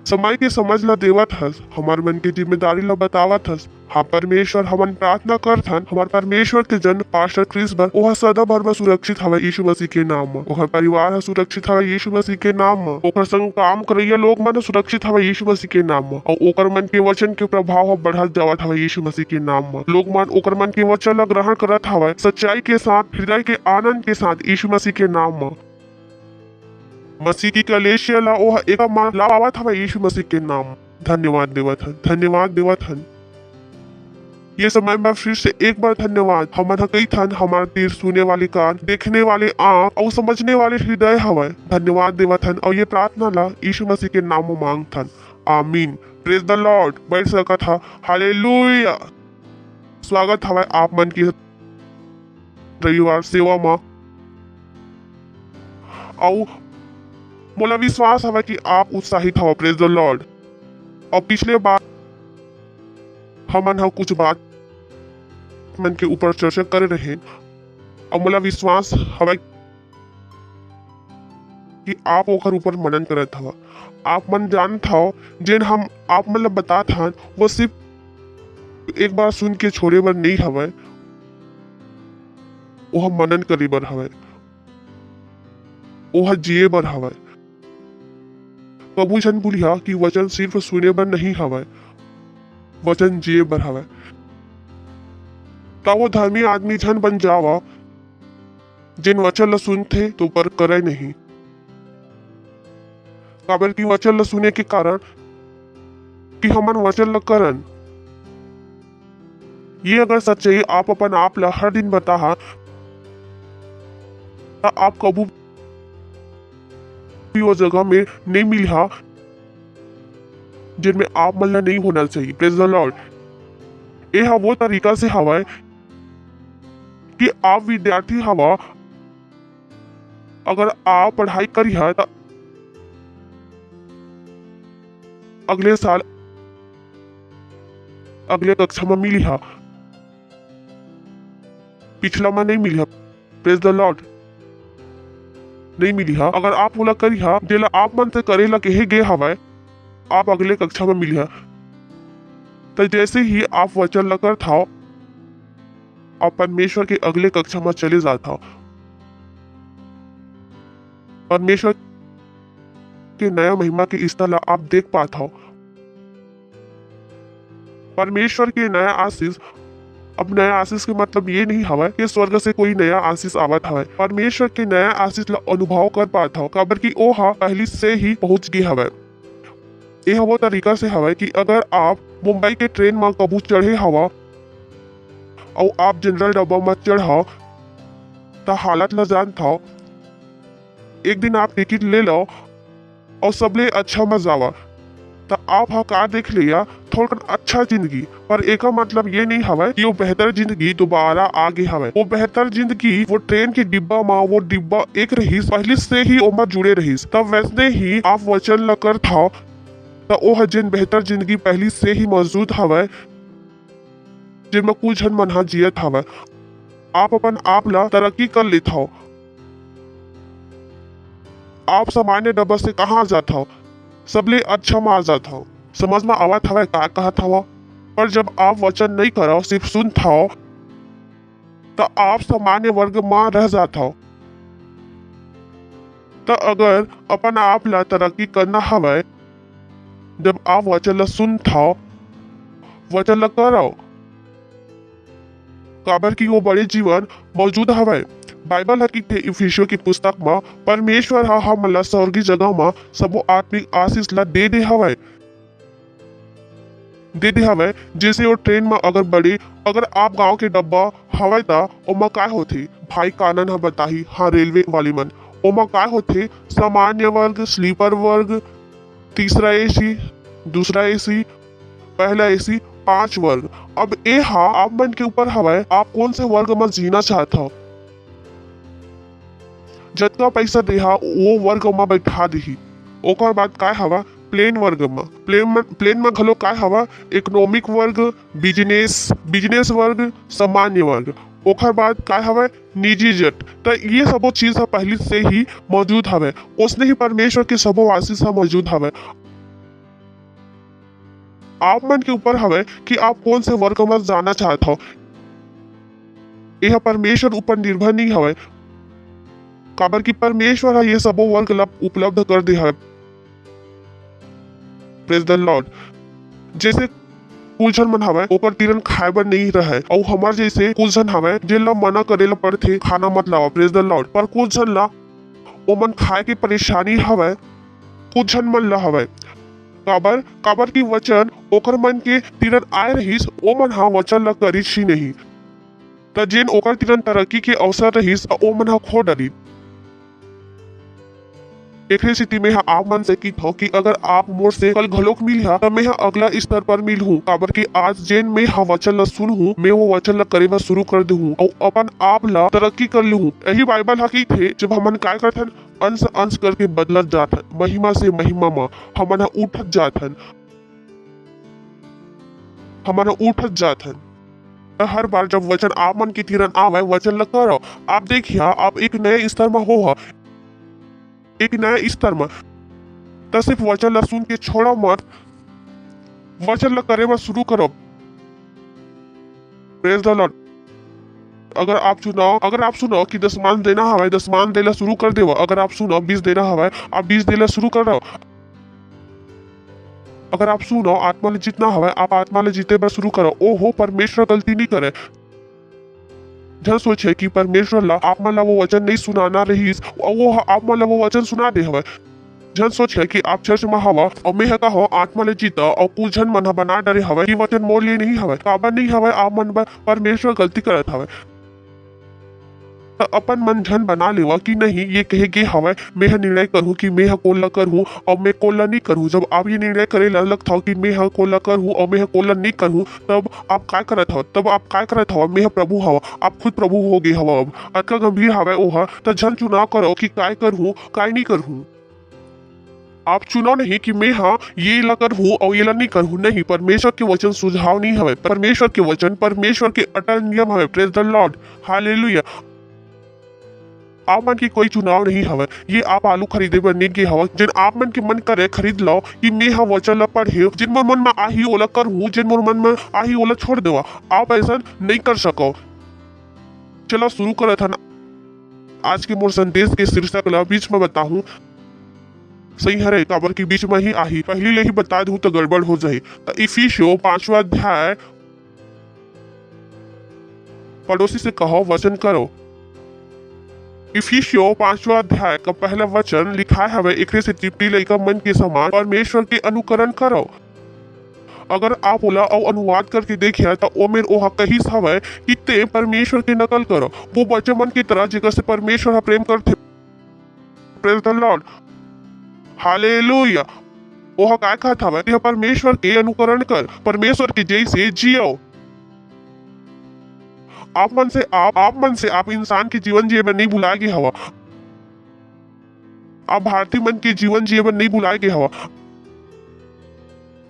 समय के समझ ला देवत हस, हमारे मन की जिम्मेदारी ला बतावत हस। हाँ परमेश्वर हमन प्रार्थना करथन हमारे परमेश्वर के जन पास्टर क्रिस बर ओह सदा भर में सुरक्षित हवे यीशु मसीह के नाम में, ओकर परिवार है सुरक्षित हवे यीशु मसीह के नाम में, ओकर संग काम करैया लोग मन सुरक्षित हवे यीशु मसीह के नाम में, और ओकर मन के वचन के प्रभाव ह बढ़त जावत हवे यीशु मसीह के नाम में। लोग मन ओकर मन के वचन ला ग्रहण करत हवे सच्चाई के साथ, हृदय के आनंद के साथ यीशु मसीह के नाम में। मसीह की कलेशिया ला ओह एक मान लावत हवे यीशु मसीह के नाम। धन्यवाद देवत हन, धन्यवाद देवत हन। ये समय में फिर से एक बार धन्यवाद हमन कई थन हमारे तीर सुने वाले कान, देखने वाले आंख और समझने वाले हृदय हवे। धन्यवाद देवत हन और ये प्रार्थना ला यीशु मसीह के नाम में मांगथन, आमीन। Praise the Lord. बैठ सकत हा। हालेलुया। स्वागत हवे आप मन की रविवार सेवा में, और मोला विश्वास हवे कि आप उत्साहित हवा। Praise the Lord. और पिछले बार हमन कुछ बात मन के ऊपर चर्चा करे रहे, और मोला विश्वास हवे कि आप ओकर ऊपर मनन करत हवा। आप मन जानत हो जेन हम आप मन ला बतात हन वो सिर्फ एक बार सुन के छोड़े बर नहीं हवे, वो मनन करे बर हवे, वो जिए बर हवे। कबू जन बोलिया कि वचन सिर्फ सुने बर नहीं हवे, वचन जिए बर हवे। ता वो धर्मी आदमी जन बन जावा जिन वचन ला सुनथे तो पर करे नहीं। काबर की वचन ला सुने के कारण कि हमन वचन ला करन। ये अगर सच्चाई आप अपन आप ला हर दिन बताहा ता आप कबू भी वो जगह में नहीं मिला जिनमें आप मन ला नहीं होना चाहिए। Praise the Lord. ये वो तरीका से हवा कि आप विद्यार्थी हवा, अगर आप पढ़ाई करी है तो अगले साल अगले कक्षा में मिली है, पिछला में नहीं मिली है। Praise the Lord. नहीं मिली है। अगर आप बोला करी है जेला आप मन से करेला कहे गे हवा, आप अगले कक्षा में मिली है। तो जैसे ही आप वचन लकर था आप परमेश्वर के अगले कक्षा में चले जाता, परमेश्वर के नया महिमा के स्तर ला आप देख पाता हो। परमेश्वर के नया आशीष, अब नया आशीष के मतलब ये नहीं हवा कि स्वर्ग से कोई नया आशीष आवत हवा। परमेश्वर के नया आशीष ला अनुभव कर पाता हो, काबर की ओ हा पहली से ही पहुंच गई हवा। यह वो तरीका से हवा कि अगर आप मुंबई के ट्रेन में कबू चढ़े हवा और आप जनरल डब्बा में चढ़ा तो हालत ला जानता हो। एक दिन आप टिकट ले लो और सबले अच्छा मजा आवा तो आप का देख लिया थोड़ा अच्छा जिंदगी, पर एक मतलब ये नहीं हवा कि वो बेहतर जिंदगी दोबारा आगे हवा। वो बेहतर जिंदगी वो ट्रेन के डिब्बा में वो डिब्बा एक रहीस पहले से ही ओमा जुड़े रहीस। तब वैसे ही आप वचन लकर था तो वो जिन बेहतर जिंदगी पहली से ही मौजूद हवा जिनमें कुछ जन मन जियत हवा। आप अपन आप ला तरक्की कर लेता हो। आप सामान्य डब्बा से कहाँ जाता हो, सबले अच्छा में आ जाता हो। समझ में आवत हवा का कहत हवा। पर जब आप वचन नहीं करो सिर्फ सुनता हो तो आप सामान्य वर्ग में रह जाता हो। तो अगर अपन आप ला तरक्की करना हवा, जब आप वचन ला सुनता हो, वचन ला करो, काबर की वो बड़े जीवन मौजूद हवा। बाइबल है कि इफिसियों की पुस्तक में परमेश्वर हम ला स्वर्गीय जगह में सबो आत्मिक आशीष ला दे हवा, दे हवा। जैसे वो ट्रेन में अगर बड़े अगर आप गांव के डब्बा हवा ता ओमा काय होथे भाई कानन हा बताही। हाँ रेलवे वाली मन ओमा काय होथे सामान्य वर्ग, स्लीपर वर्ग, तीसरा एसी, दूसरा एसी, पहला एसी, 5 वर्ग। अब ए हा आप मन के ऊपर हवा आप कौन से वर्ग में जीना चाहता हो। जितना पैसा देहा वो वर्ग में बैठा दी। ओकर बाद काय हवा प्लेन वर्ग में प्लेन में घलो काय हवा इकोनॉमिक वर्ग, बिजनेस वर्ग, सामान्य वर्ग। ओकर बाद काय हवे निजी जट। तो ये सबो चीज पहले से ही मौजूद हवे। उसने ही परमेश्वर के सबो आशीष मौजूद हवे। आप मन के ऊपर हवे कि आप कौन से वर्ग में जाना चाहते हो। यह परमेश्वर ऊपर निर्भर नहीं हवे, काबर की परमेश्वर ये सबो वर्ग ला उपलब्ध कर दे हवे। Praise the Lord. जैसे कुछ झन मन हवे ओकर तीरन खाए बर नहीं रहे, और हमार जैसे कुछ झन हवे जेन ला मना करे ला पड़थे खाना मत लावा। Praise the Lord. पर कुछ झन ला ओमन खाए के परेशानी हवे, कुछ झन मन ला हवे काबर की वचन ओकर मन के तीरन आए रहीस, ओमन हा वचन ला करिस ही नहीं। त जेन ओकर तीरन तरक्की के अवसर रहीस ओमन हा खो डरी। एक स्थिति में आप मन से की कि अगर आप मोर से कल घलोक मिलिया तो मैं अगला स्तर पर मिल हूँ, काबर की आज जेन मैं वचन ला सुन हूँ मैं वो वचन ला करे बर शुरू कर दू और अपन आप ला तरक्की कर लू। यही बाइबल हा की थे जब हमन काय करथन अंश अंश करके बदलत जाथन, महिमा से महिमा में हमन हा उठत जाथन, हमन हा उठत जाथन। हर बार जब वचन आप मन की तीरन आवे वचन ला करो, आप देखिए आप एक नए स्तर में हो, एक नया स्तर में। तो सिर्फ वचन ला सुन के छोड़ो मत, वचन ला करे में शुरू करो। Praise the Lord. अगर आप सुनो कि दसमान देना हवे, दसमान देना शुरू कर देव। अगर आप सुनो 20 देना हवे, आप 20 देना शुरू कर दो। अगर आप सुनो आत्मा ले जीतना हवे, आप आत्मा ले जीते बर शुरू करो। ओहो, परमेश्वर गलती नहीं करे। जन सोचे कि परमेश्वर ला आप मन ला वो वचन नहीं सुनाना रहीस और वो आप मन ला वो वचन सुना दे हवे। जन सोचे कि आप चर्च में हवा और मैं का हो आत्मा ले जीता और कुछ जन मन बना डरे हवे कि वचन मोर लिए नहीं हवे, काबर नहीं हवे आप मन परमेश्वर गलती करत हवे। तो अपन मन झन बना लेवा कि नहीं ये कहेगे हवे मैं निर्णय करूं कि मैं कोला करूं और मैं कोला नहीं करूं। जब आप ये निर्णय करे लगता हो कि मैं कोला करूं और मैं कोला नहीं करूं, तब आप काय करत हो मैं प्रभु हवा, आप खुद प्रभु हो गए हवा। अब अतका गंभीर हवे ओहा तो झन चुनाव करो कि काय करूं काय नहीं करूं। आप चुनाव नहीं कि मैं ये ला करूं और ये ला नहीं करूं, नहीं। परमेश्वर के वचन सुझाव नहीं हवे, परमेश्वर के वचन परमेश्वर के अटल नियम हवे। Praise the Lord, hallelujah. आप मन की कोई चुनाव नहीं हवे। ये आप आलू खरीदे बर नहीं गे हवा, जिन आप मन के मन करे खरीद लो कि मैं वचन ला पढ़े, जिन मोर मन में आही ओला करूं, जिन मोर मन में आही ओला छोड़ देवा। आप ऐसा नहीं कर सको। चलो शुरू करत हन। आज के मोर संदेश के शीर्षक ला बीच में बताऊं सही हरे, काबर की बीच में ही आही पहली ले ही बता दूं तो गड़बड़ हो जाए। तो इफिसियों 5वां अध्याय पड़ोसी से कहो वचन करो। इफिसियों 5वां अध्याय का पहला वचन लिखा है, एकरे से चिपटी लइका मन के समान परमेश्वर के अनुकरण करो। अगर आप ओला और अनुवाद करके देखिए तो ओमेर ओहा कही हवे कि ते परमेश्वर के नकल करो, वो बच्चे मन की तरह जेकर से परमेश्वर प्रेम करते। Praise the Lord, hallelujah. ओहा काय कहत हवे कि परमेश्वर के अनुकरण कर, परमेश्वर के जैसे जियो। आप मन से आप इंसान के जीवन जिए में नहीं भुलाए गए हवा। आप भारतीय मन के जीवन जिए में नहीं भुलाए गए हवा।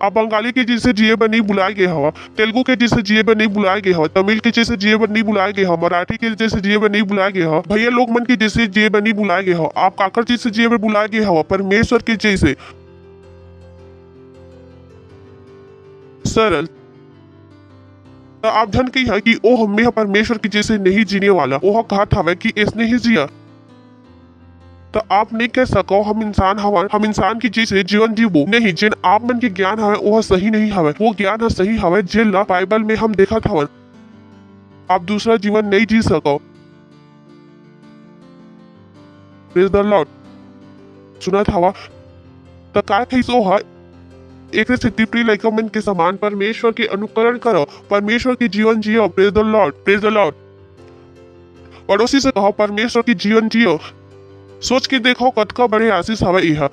आप बंगाली के जैसे जिए में नहीं भुलाए गए हवा, तेलुगु के जैसे जिए में नहीं भुलाए गए हवा, तमिल के जैसे जिए में नहीं भुलाए गए हवा, मराठी के जैसे जिए में नहीं भुलाए गए हवा, भैया लोग मन के जैसे जिए में नहीं भुलाए गए हवा। आप काकर जैसे जिए में भुलाए गए हवा, परमेश्वर के जैसे सरल। आप धन की है कि ओ हमें परमेश्वर की जैसे नहीं जीने वाला, ओह कहा था कि इसने ही जिया। तो आप नहीं कह सको हम इंसान हवा, हम इंसान की जैसे जीवन जीवो नहीं। जिन आप मन के ज्ञान हवे वह सही नहीं हवे, वो ज्ञान है सही हवे जिन ला बाइबल में हम देखा था। आप दूसरा जीवन नहीं जी सको। Praise the Lord. सुना था तो काय कैसो है एक से टिप्पणी लइका मन के समान परमेश्वर के अनुकरण करो, परमेश्वर के जीवन जियो। Praise the Lord, praise the Lord. पड़ोसी से कहो परमेश्वर की जीवन जियो। सोच के देखो कतका बड़े आशीष हवे यह।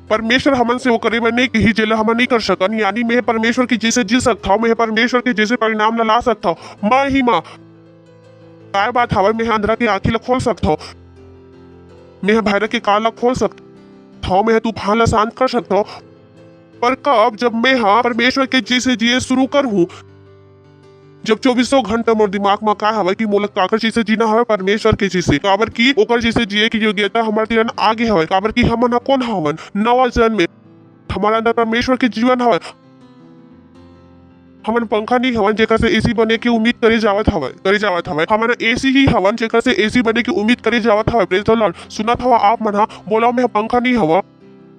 परमेश्वर हमन से वो करे में नहीं कही जेला हम नहीं कर सकन, यानी मैं परमेश्वर की जैसे जी सकता हूँ, मैं परमेश्वर के जैसे परिणाम ला सकता हूँ। माँ ही माँ काय बात हवे, मैं अंधरा की आंखें खोल सकता हूँ, मैं भैरव के कान ला खोल सकता सकता हूँ, मैं तूफान ला शांत कर सकता हूँ, पर कब? जब मैं परमेश्वर के जैसे जिए शुरू कर हूँ। जब 2400 घंटा मोर दिमाग में का हवे कि मोला काकर चीज से जीना हवे परमेश्वर के चीज से, काबर की ओकर जैसे जिए की योग्यता हमारे तीरन आगे हवे, काबर की हमन ह कौन हवन? नवा जन्म में हमारा अंदर परमेश्वर के जीवन हवे। हमन पंखा नहीं हवन जेकर से एसी बने की उम्मीद करे जावत हवे, हमारा एसी ही हवन जेकर से एसी बने की उम्मीद करे जावत हवे। Praise the Lord. सुनत हवा आप मन हा, बोला मैं पंखा नहीं हवा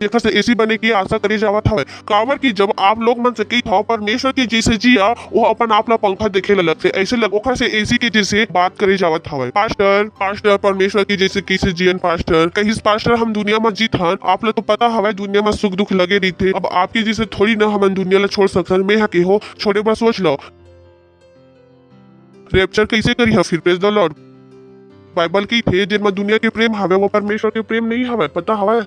जेकर से एसी बने की आशा करे जावत हवे, काबर की जब आप लोग मन से कही था परमेश्वर के जैसे जिया, वो अपन आप ला पंखा देखे लग से ऐसे लग ओकर से एसी के जैसे बात करे जावत हवे। पास्टर परमेश्वर के जैसे कैसे जियन पास्टर? कहीं पास्टर हम दुनिया में जीत हन, आप लोग तो पता हवे दुनिया में सुख दुख लगे रहते। अब आपके जैसे थोड़ी ना हम दुनिया ला छोड़ सकते, मैं हा के हो छोड़े बार सोच लो रैप्चर कैसे करी है फिर? Praise the Lord. बाइबल की थे जिनमें दुनिया के प्रेम हवे वो परमेश्वर के प्रेम नहीं हवे, पता हवे?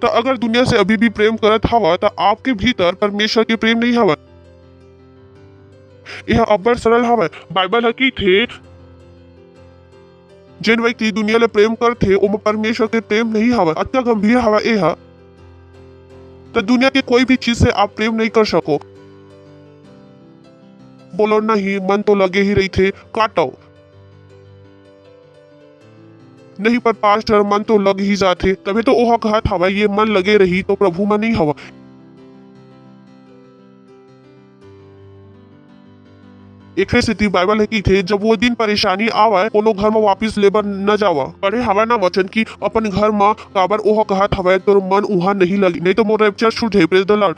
तो अगर दुनिया से अभी भी प्रेम करत हवा तो आपके भीतर परमेश्वर के प्रेम नहीं हवा। यह अब्बर सरल हवा। बाइबल हकी थे जिन व्यक्ति दुनिया ले प्रेम करथे ओम परमेश्वर के प्रेम नहीं हवा। अत्यंत गंभीर हवा यह। तो दुनिया के कोई भी चीज से आप प्रेम नहीं कर सको। बोलो नहीं, मन तो लगे ही रही थे, काटो नहीं, पर पास्टर मन तो लग ही जाते, तभी तो ओह कहत हवा ये मन लगे रही तो प्रभु में नहीं हवा। एक स्थिति बाइबल है की थे जब वो दिन परेशानी आवा कोनो घर में वापिस लेबर न जावा, पढ़े हवा ना वचन की अपन घर में काबर ओह कहत हवा तो मन उहा नहीं लगी, नहीं तो मोर रैप्चर छूट है। Praise the Lord.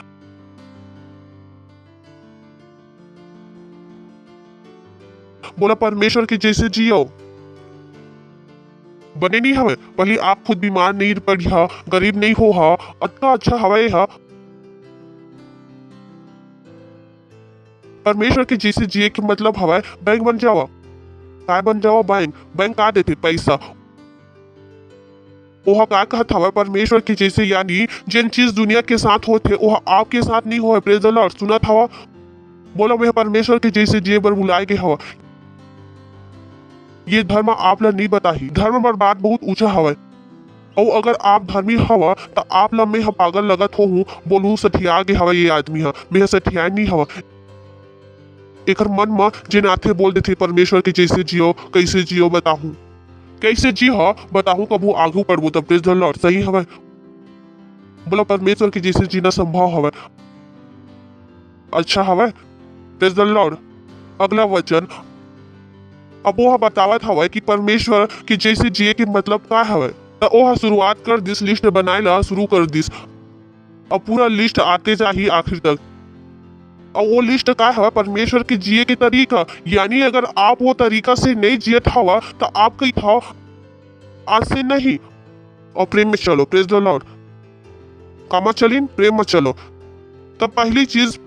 बोला परमेश्वर के जैसे जियो बने नहीं हवे। पहले आप खुद बीमार नहीं पड़ी हा, गरीब नहीं हो हा, अच्छा हवाए हा। परमेश्वर के जैसे जिए के मतलब हवा बैंक बन जावा। काय बन जावा? बैंक का देते पैसा। ओह का कहत हवा परमेश्वर के जैसे, यानी जिन चीज दुनिया के साथ होते ओह आपके साथ नहीं हो। Praise the Lord. सुनत हवा? बोलो मैं परमेश्वर के जैसे जिए बर बुलाए के हवा। ये धर्म आप ला नहीं बताही। धर्म पर बात बहुत ऊंचा हवा, और अगर आप धर्मी हवा तो आप ला मैं पागल लगत हो हूँ, बोलू सठिया के हवा ये आदमी हा, मैं सठिया नहीं हवा। एकर मन में जिन आथे बोल देते परमेश्वर के जैसे जियो, कैसे जियो बताहूं, कैसे जी हो बताहूं, कबू आगू पढ़बू तब। Praise the Lord. सही हवा? बोलो परमेश्वर के जैसे जीना संभव हवा, अच्छा हवा। Praise the Lord. अगला वचन अब वो बतावत हवा कि परमेश्वर के जैसे जिए के मतलब का हवा। तो ओह शुरुआत कर दिस, लिस्ट बनाए ला शुरू कर दिस, और पूरा लिस्ट आते जाही आखिर तक। और वो लिस्ट का है परमेश्वर के जिए के तरीका, यानी अगर आप वो तरीका से नहीं जियत हवा तो आप कही था आज से नहीं, और प्रेम में चलो। Praise the Lord. कामा चलीन प्रेम में चलो। तब पहली चीज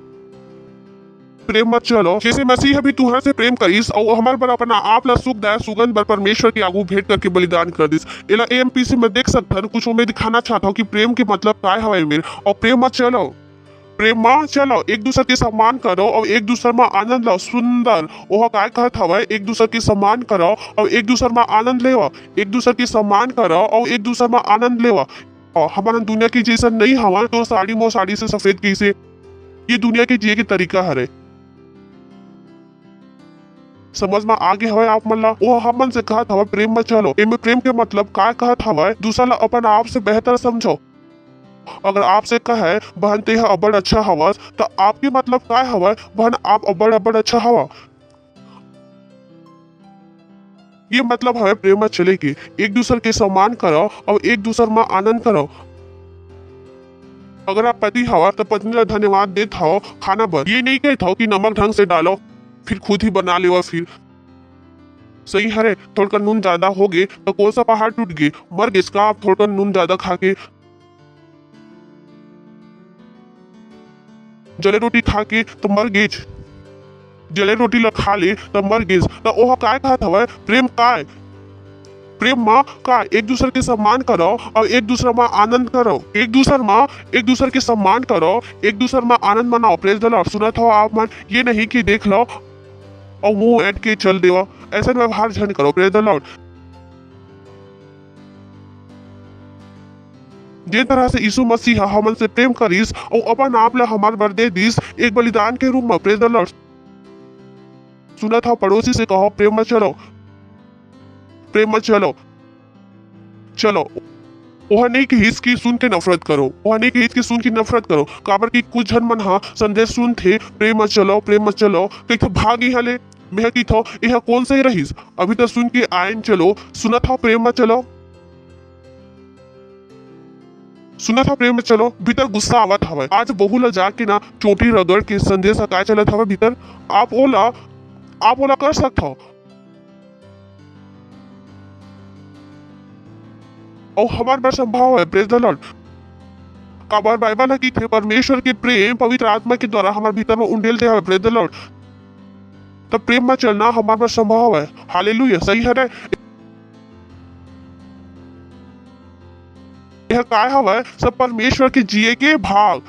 प्रेम मत चलो, जैसे मसीह भी तुहरा से प्रेम करीस और हमार पर अपना आप ला सुख दाय सुगंध बर परमेश्वर के आगू भेंट करके बलिदान कर दिस। एला एएमपीसी में देख सकता हूँ, कुछ मैं दिखाना चाहता हूँ कि प्रेम के मतलब क्या है मेरे। और प्रेम मत चलो, प्रेम में चलो, एक दूसरे के सम्मान करो और एक दूसरे में आनंद लो। सुंदर ओह काय कहत हवा, एक दूसरे के सम्मान करो और एक दूसरे में आनंद लेवा, एक दूसरे के सम्मान करो और एक दूसरे में आनंद लेवा। और हमारा दुनिया की जैसा नहीं हवा तो साड़ी से सफेद कैसे, ये दुनिया के जिए के तरीका हरे। समझ में आगे हवा आप मन ला? वो हमन से कहत हवा प्रेम में चलो। इनमें प्रेम के मतलब काय कहत हवा, दूसरा ला अपन आप से बेहतर समझो। अगर आपसे कहे बहन ते अब्बड़ अच्छा हवा तो आपके मतलब काय हवा, बहन आप अब्बड़ अच्छा हवा। ये मतलब है प्रेम में चले के एक दूसरे के सम्मान करो और एक दूसरे में आनंद करो। अगर आप पति हवा तो पत्नी ला धन्यवाद देत हो खाना पर, ये नहीं कहता कि नमक ढंग से डालो फिर खुद ही बना ले। फिर सही हरे, थोड़ा नून ज्यादा हो गए तो कौन सा पहाड़ टूट गए, मर गए इसका। आप थोड़ा नून ज्यादा खा के, जले रोटी खा के तो मर गए, जले रोटी ला खा ले तो मर गए। तो ओह काय कहत हवा प्रेम काय, प्रेम माँ का एक दूसरे के सम्मान करो और एक दूसरे में आनंद करो, एक दूसरे के सम्मान करो, एक दूसरे में आनंद मनाओ। Praise the Lord. सुनत हो आप मन, ये नहीं कि देख लो और मुंह ऐड के चल देवा, ऐसा व्यवहार झन करो। Praise the Lord. जे तरह से यीशु मसीह हमन से प्रेम करीस और अपन आप ला हमार बर दे दीस एक बलिदान के रूप में। Praise the Lord. सुना था पड़ोसी से कहो प्रेम मत चलो, प्रेम मत चलो। चलो वह नहीं कि हिच की सुन के नफरत करो, वह नहीं कि हिच की सुन की नफरत करो। काबर की कुछ जन मन हा संदेश सुन थे प्रेम मत चलो, प्रेम मत चलो, कहीं तो भागी हले मैं की थो यह कौन से रहीस अभी तो सुन के आयन चलो। सुना था प्रेम मत चलो, सुना था प्रेम मत चलो। भीतर गुस्सा आवत हवे। आज बहुला जाके ना चोटी रगड़ के संदेश काय चलत हवे भीतर। आप ओला कर सकते हो। और हमारे पास संभाव है। Praise the Lord. काबर बाइबल है कि थे परमेश्वर के प्रेम पवित्र आत्मा के द्वारा हमारे भीतर में उंडेल दे हवे। Praise the Lord. तब प्रेम में चलना हमारे पास संभाव है। हालेलुया। सही है रे। यह काय हवे सब परमेश्वर के जिए के भाग।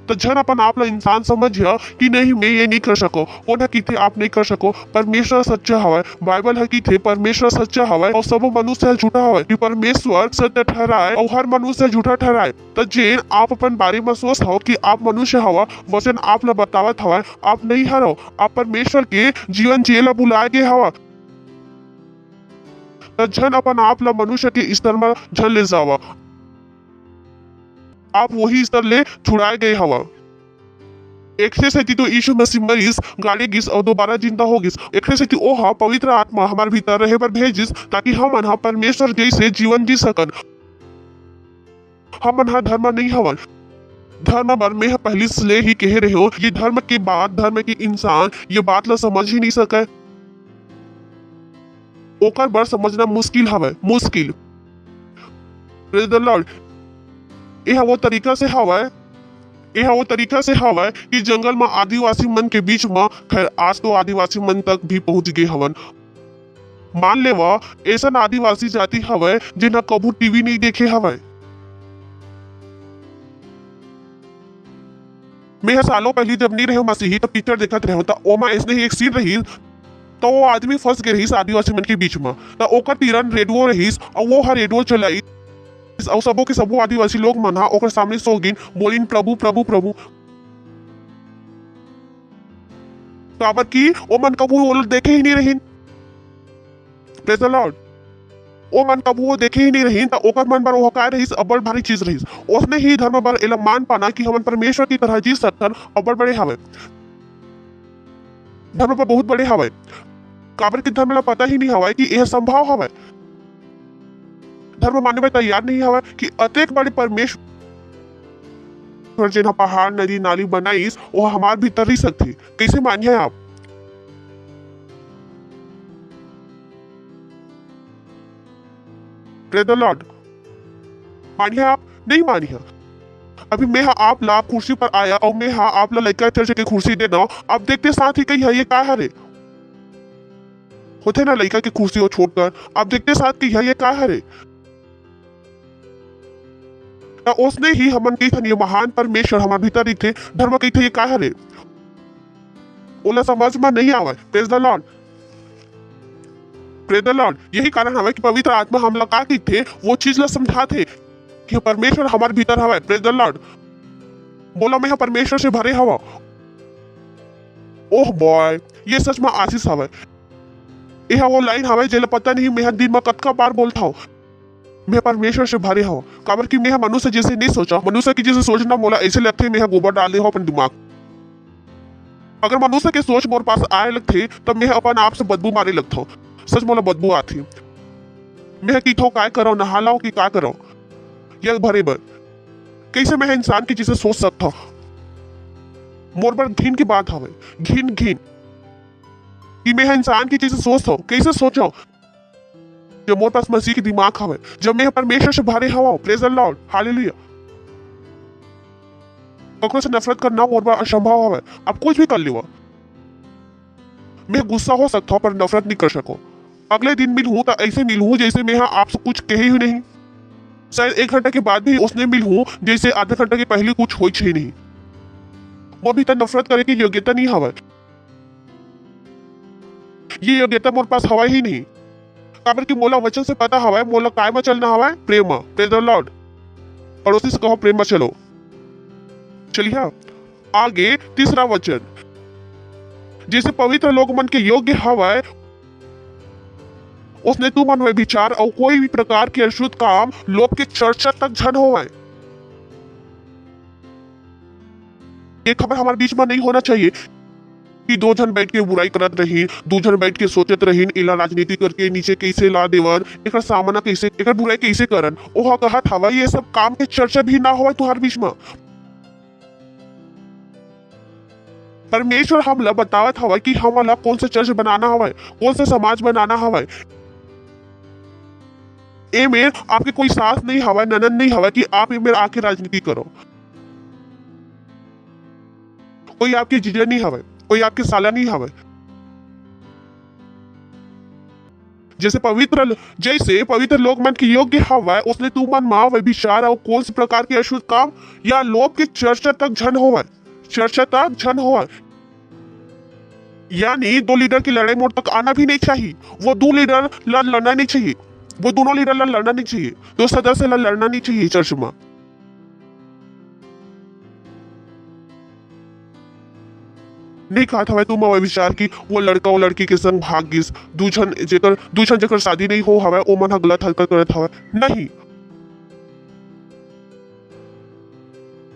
तो जन अपन आप ला इंसान समझिया कि नहीं मैं ये नहीं कर सको, कौन है कि थे आप नहीं कर सको। परमेश्वर सच्चा हवे। बाइबल है कि थे परमेश्वर सच्चा हवे और सब मनुष्य झूठा हवे कि परमेश्वर सत्य ठहराए और हर मनुष्य झूठा ठहराए। तो जेन आप अपन बारे में सोच हो कि आप मनुष्य हवा वचन आप ला बतावत हवे आप नहीं हरो, आप परमेश्वर के जीवन जिएला बुलाए के हवा। तो जन अपन आप ला मनुष्य के स्तर में झन ले जावा, आप वही स्तर ले छुड़ाए गए हवा। एक से तो यीशु मसीह मरीज गाड़ी गिस और दोबारा जिंदा हो गिस। एक से ओहा पवित्र आत्मा हमारे भीतर रहे पर भेजिस ताकि हम अनहा परमेश्वर जैसे जीवन जी सकन। हम अनहा धर्म नहीं हवन। धर्म बर में पहले से ही कह रहे हो ये धर्म के बाद धर्म के इंसान ये बात ला समझ ही नहीं सके। ओकर बर समझना मुश्किल हवे, मुश्किल। Praise the Lord. यह वो तरीका से हवा कि जंगल में आदिवासी मन के बीच में, खैर आज तो आदिवासी मन तक भी पहुंच गए हवन। मान ले वह ऐसा आदिवासी जाति हवे जिन्हें कबू टीवी नहीं देखे हवे। मैं सालों पहले जब नहीं रहे मसीही तो पिक्चर देखत रहे तो ओमा ऐसने ही एक सीन रही तो वो आदमी फंस गए रही आदिवासी मन के बीच में। तो ओकर तीरन रेडियो रही और वो हर रेडियो चलाई और सबो के सबो आदिवासी लोग मना ओकर सामने सो गिन बोलिन प्रभु प्रभु प्रभु। काबर की ओ मन कबू वो देखे ही नहीं रहीन। Praise the Lord. ओ मन कबू वो देखे ही नहीं रहीन तो ओकर मन बर वो काय रहीस अब्बड़ भारी चीज रहीस। उसने ही धर्म बर एला मान पाना कि हमन परमेश्वर की तरह जी सकन अब्बड़ बड़े हवे। धर्म पर बहुत बड़े हवे। काबर की धर्म ला पता ही नहीं हवे कि यह संभव हवे। धर्म मानने में तैयार नहीं हवा कि अतेक बड़े परमेश्वर जिन्हा पहाड़ नदी नाली बनाईस वो हमार भीतर रह सकती। कैसे मानिए आप? Praise the Lord. मानिए आप? नहीं मानिए। अभी मैं आप ला कुर्सी पर आया और मैं आप ला लड़का चर्च के कुर्सी देना आप देखते साथ ही कही है ये क्या है होते ना लड़का की कुर्सी को छोड़कर आप देखते साथ की है ये क्या है। उसने ही हमन कही था ये महान परमेश्वर हमारे भीतर ही थे। धर्म कही थे ये क्या है ओला समझ में नहीं आवे। Praise the Lord. Praise the Lord. यही कारण हवे कि पवित्र आत्मा हम लोग का की थे वो चीज ला समझाते कि परमेश्वर हमारे भीतर हवे। Praise the Lord. बोला मैं परमेश्वर से भरे हवा। ओह बॉय ये सच में आशीष हवे। यह वो लाइन हवे जेला पता नहीं मैं दिन में कतका बार बोलता हूँ मैं परमेश्वर से भरे हो। काबर कि मैं मनुष्य जैसे नहीं सोचा। मनुष्य की जैसे सोचना मोला ऐसे लगते मैं गोबर डाल दे हो अपन दिमाग। अगर मनुष्य के सोच मोर पास आए लगते तब मैं अपन आप से बदबू मारे लगता हूँ। सच मोला बदबू आती। मैं की थो काय करो नहा लाओ कि क्या करो यह भरे बर कैसे मैं इंसान की जैसे सोच सकता हूँ। मोर पर घिन की बात हवे। घिन घिन कि मैं इंसान की जैसे सोचता हूँ। कैसे सोचा जब मोर पास मसीह की दिमाग हवे जब मैं परमेश्वर से भरे हवा। Praise the Lord. हालेलुया। ककरो से नफरत करना मोर पर असंभव हवे। आप कुछ भी कर लियो। मैं गुस्सा हो सकता हूँ पर नफरत नहीं कर सको। अगले दिन मिलूं तो ऐसे मिलूं जैसे मैं आपसे कुछ कहे ही नहीं। शायद 1 घंटे के बाद भी उसने मिलूं जैसे आधे घंटे के पहले कुछ हो ही नहीं। वो भी तो नफरत करे की योग्यता नहीं हवे। ये योग्यता मोर पास हवा ही नहीं। काबर की मोला वचन से पता हवा है मोला काय में चलना हवा है प्रेम में। Praise the Lord. पड़ोसी से कहो प्रेम में चलो। चलिए आगे तीसरा वचन, जिसे पवित्र लोग मन के योग्य हवा है उसने तू मन में विचार और कोई भी प्रकार के अशुद्ध काम लोभ के चर्चा तक झन होवे। ये खबर हमारे बीच में नहीं होना चाहिए कि दो जन बैठ के बुराई करत रही, दो जन बैठ के सोचत रही इला राजनीति करके नीचे कैसे ला देवर, एक सामना कैसे, एक बुराई कैसे करन। ओह कहत हवा ये सब काम के चर्चा भी ना होवे तुम्हारे बीच में। परमेश्वर हमला बतावत हवा कि हमला कौन सा चर्च बनाना हवा, कौन सा समाज बनाना हवा। ए में आपके कोई सास नहीं हवा, ननन नहीं हवा कि आप में आके राजनीति करो। कोई आपकी जीजा नहीं हवा, कोई आपके साला नहीं हवा। जैसे पवित्र लोग मन के योग्य हवा उसने तू मन मां व्यभिचार और कौन से प्रकार के अशुद्ध काम या लोभ के चर्चा तक झन होवा। चर्चा तक झन होवा यानी दो लीडर की लड़ाई मोड़ तक आना भी नहीं चाहिए। वो दो लीडर लड़ना नहीं चाहिए, वो दोनों लीडर लड़ना नहीं चाहिए, दो सदस्य लड़ना नहीं चाहिए चर्च में। नहीं कहा था तुम विचार की वो लड़का वो लड़की के संग भाग गिस, दूछन जेकर शादी नहीं हो हवा ओ मन गलत हरकत करत हवा। नहीं,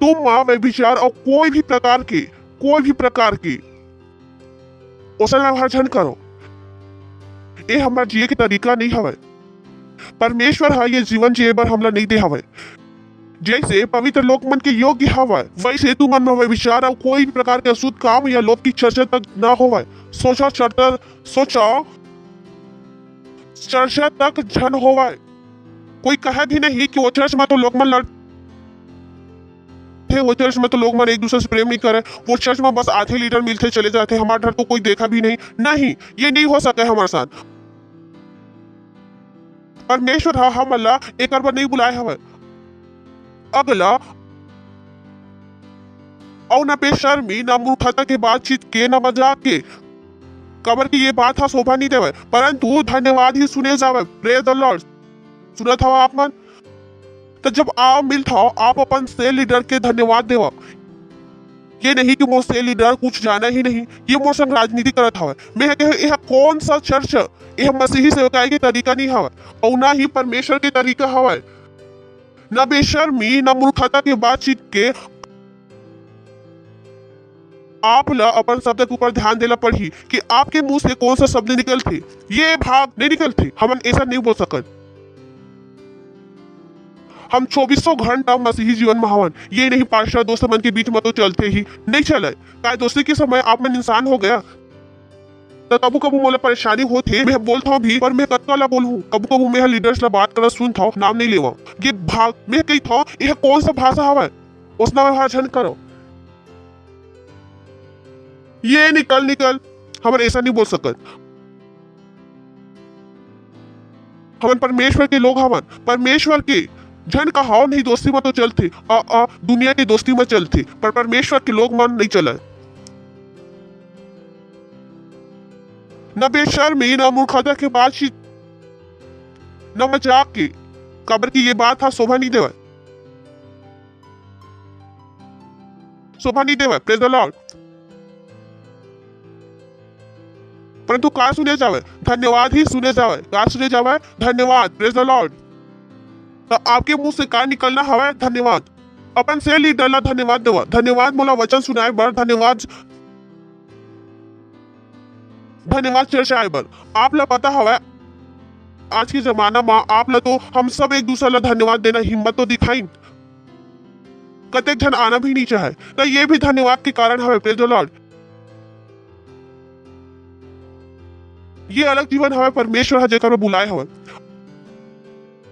तुम मां व्यभिचार और कोई भी प्रकार की ओसन व्यवहार झन करो। ये हमारा जिए के तरीका नहीं हवे। परमेश्वर है ये जीवन जिए बर हमला नहीं दे हवे। जैसे पवित्र लोक मन के योग्य हवा वैसे तू मन में व्यभिचार और कोई भी प्रकार के अशुद्ध काम या लोभ की चर्चा तक ना होवे। सोचो चर्चा तक झन होवे। कोई कहे भी नहीं कि वो चर्च में तो लोग मन लड़ते, वो चर्च में तो लोग मन एक दूसरे से प्रेम नहीं करे, वो चर्च में बस आधे लीडर मिलते चले जाते, हमारे घर तो कोई देखा भी नहीं। नहीं, ये नहीं हो सके हमारे साथ। परमेश्वर हम अल्लाह एक बार नहीं बुलाए हमें। अगला और न बेशर्मी न मूर्खता के बातचीत के न मजाक के कबर की ये बात हा शोभा नहीं देवे, परंतु धन्यवाद ही सुने जावे। Praise the Lord. सुनत हवा आप मन तो जब आप मिलता हो आप अपन से लीडर के धन्यवाद देवा। ये नहीं कि मोर से लीडर कुछ जाना ही नहीं, ये मोर संग राजनीति करत हवे। मैं कहे यह कौन सा चर्च, यह मसीही सेवकाई के तरीका नहीं हवे और ना ही परमेश्वर के तरीका हवे। न बेशर्मी न मूर्खता के बातचीत के आप ला अपन शब्द के ऊपर ध्यान देना पड़ी कि आपके मुंह से कौन सा शब्द निकलते, ये भाग नहीं निकलते। हम ऐसा नहीं बोल सकते। हम 2400 घंटा मसीही जीवन में हवन। ये नहीं पास्टर दोस्त मन के बीच में तो चलते ही नहीं चले। काय दोस्ती के समय आप में इंसान हो गया तो कबू कबू मोला परेशानी होते, मैं बोलता हूँ भी पर मैं कत्का ला बोलूँ। कबू कबू मैं लीडर्स ला बात कर सुनता हूँ, नाम नहीं लेवा। ये भाग मैं कही था यह कौन सा भाषा हवा उसना व्यवहार झन करो। ये निकल हम ऐसा नहीं बोल सकते। हम परमेश्वर के लोग हवन, परमेश्वर के जन का हाव नहीं दोस्ती में तो चलते, दुनिया की दोस्ती में चलते, पर परमेश्वर के लोग मन नहीं चले। न बेशर्मी न मूर्खता के बातचीत न मजाक की कब्र की ये बात हा शोभा नहीं देवे, शोभा नहीं देवे। Praise the Lord. परंतु का सुने जावे, धन्यवाद ही सुने जावे। का सुने जावे, धन्यवाद। Praise the Lord. तो आपके मुंह से का निकलना हवा, धन्यवाद। अपन से लीडर ला धन्यवाद देवा। धन्यवाद मोला वचन सुनाए बर, धन्यवाद चर्चा आए बर। आप ला पता हवा आज के जमाना में आप ला तो हम सब एक दूसरे ला धन्यवाद देना हिम्मत तो दिखाई कतेक जन आना भी नहीं चाहे, तो ये भी धन्यवाद के कारण हवे। Praise the Lord. ये अलग जीवन हवे परमेश्वर है जेकर में बुलाए हवे।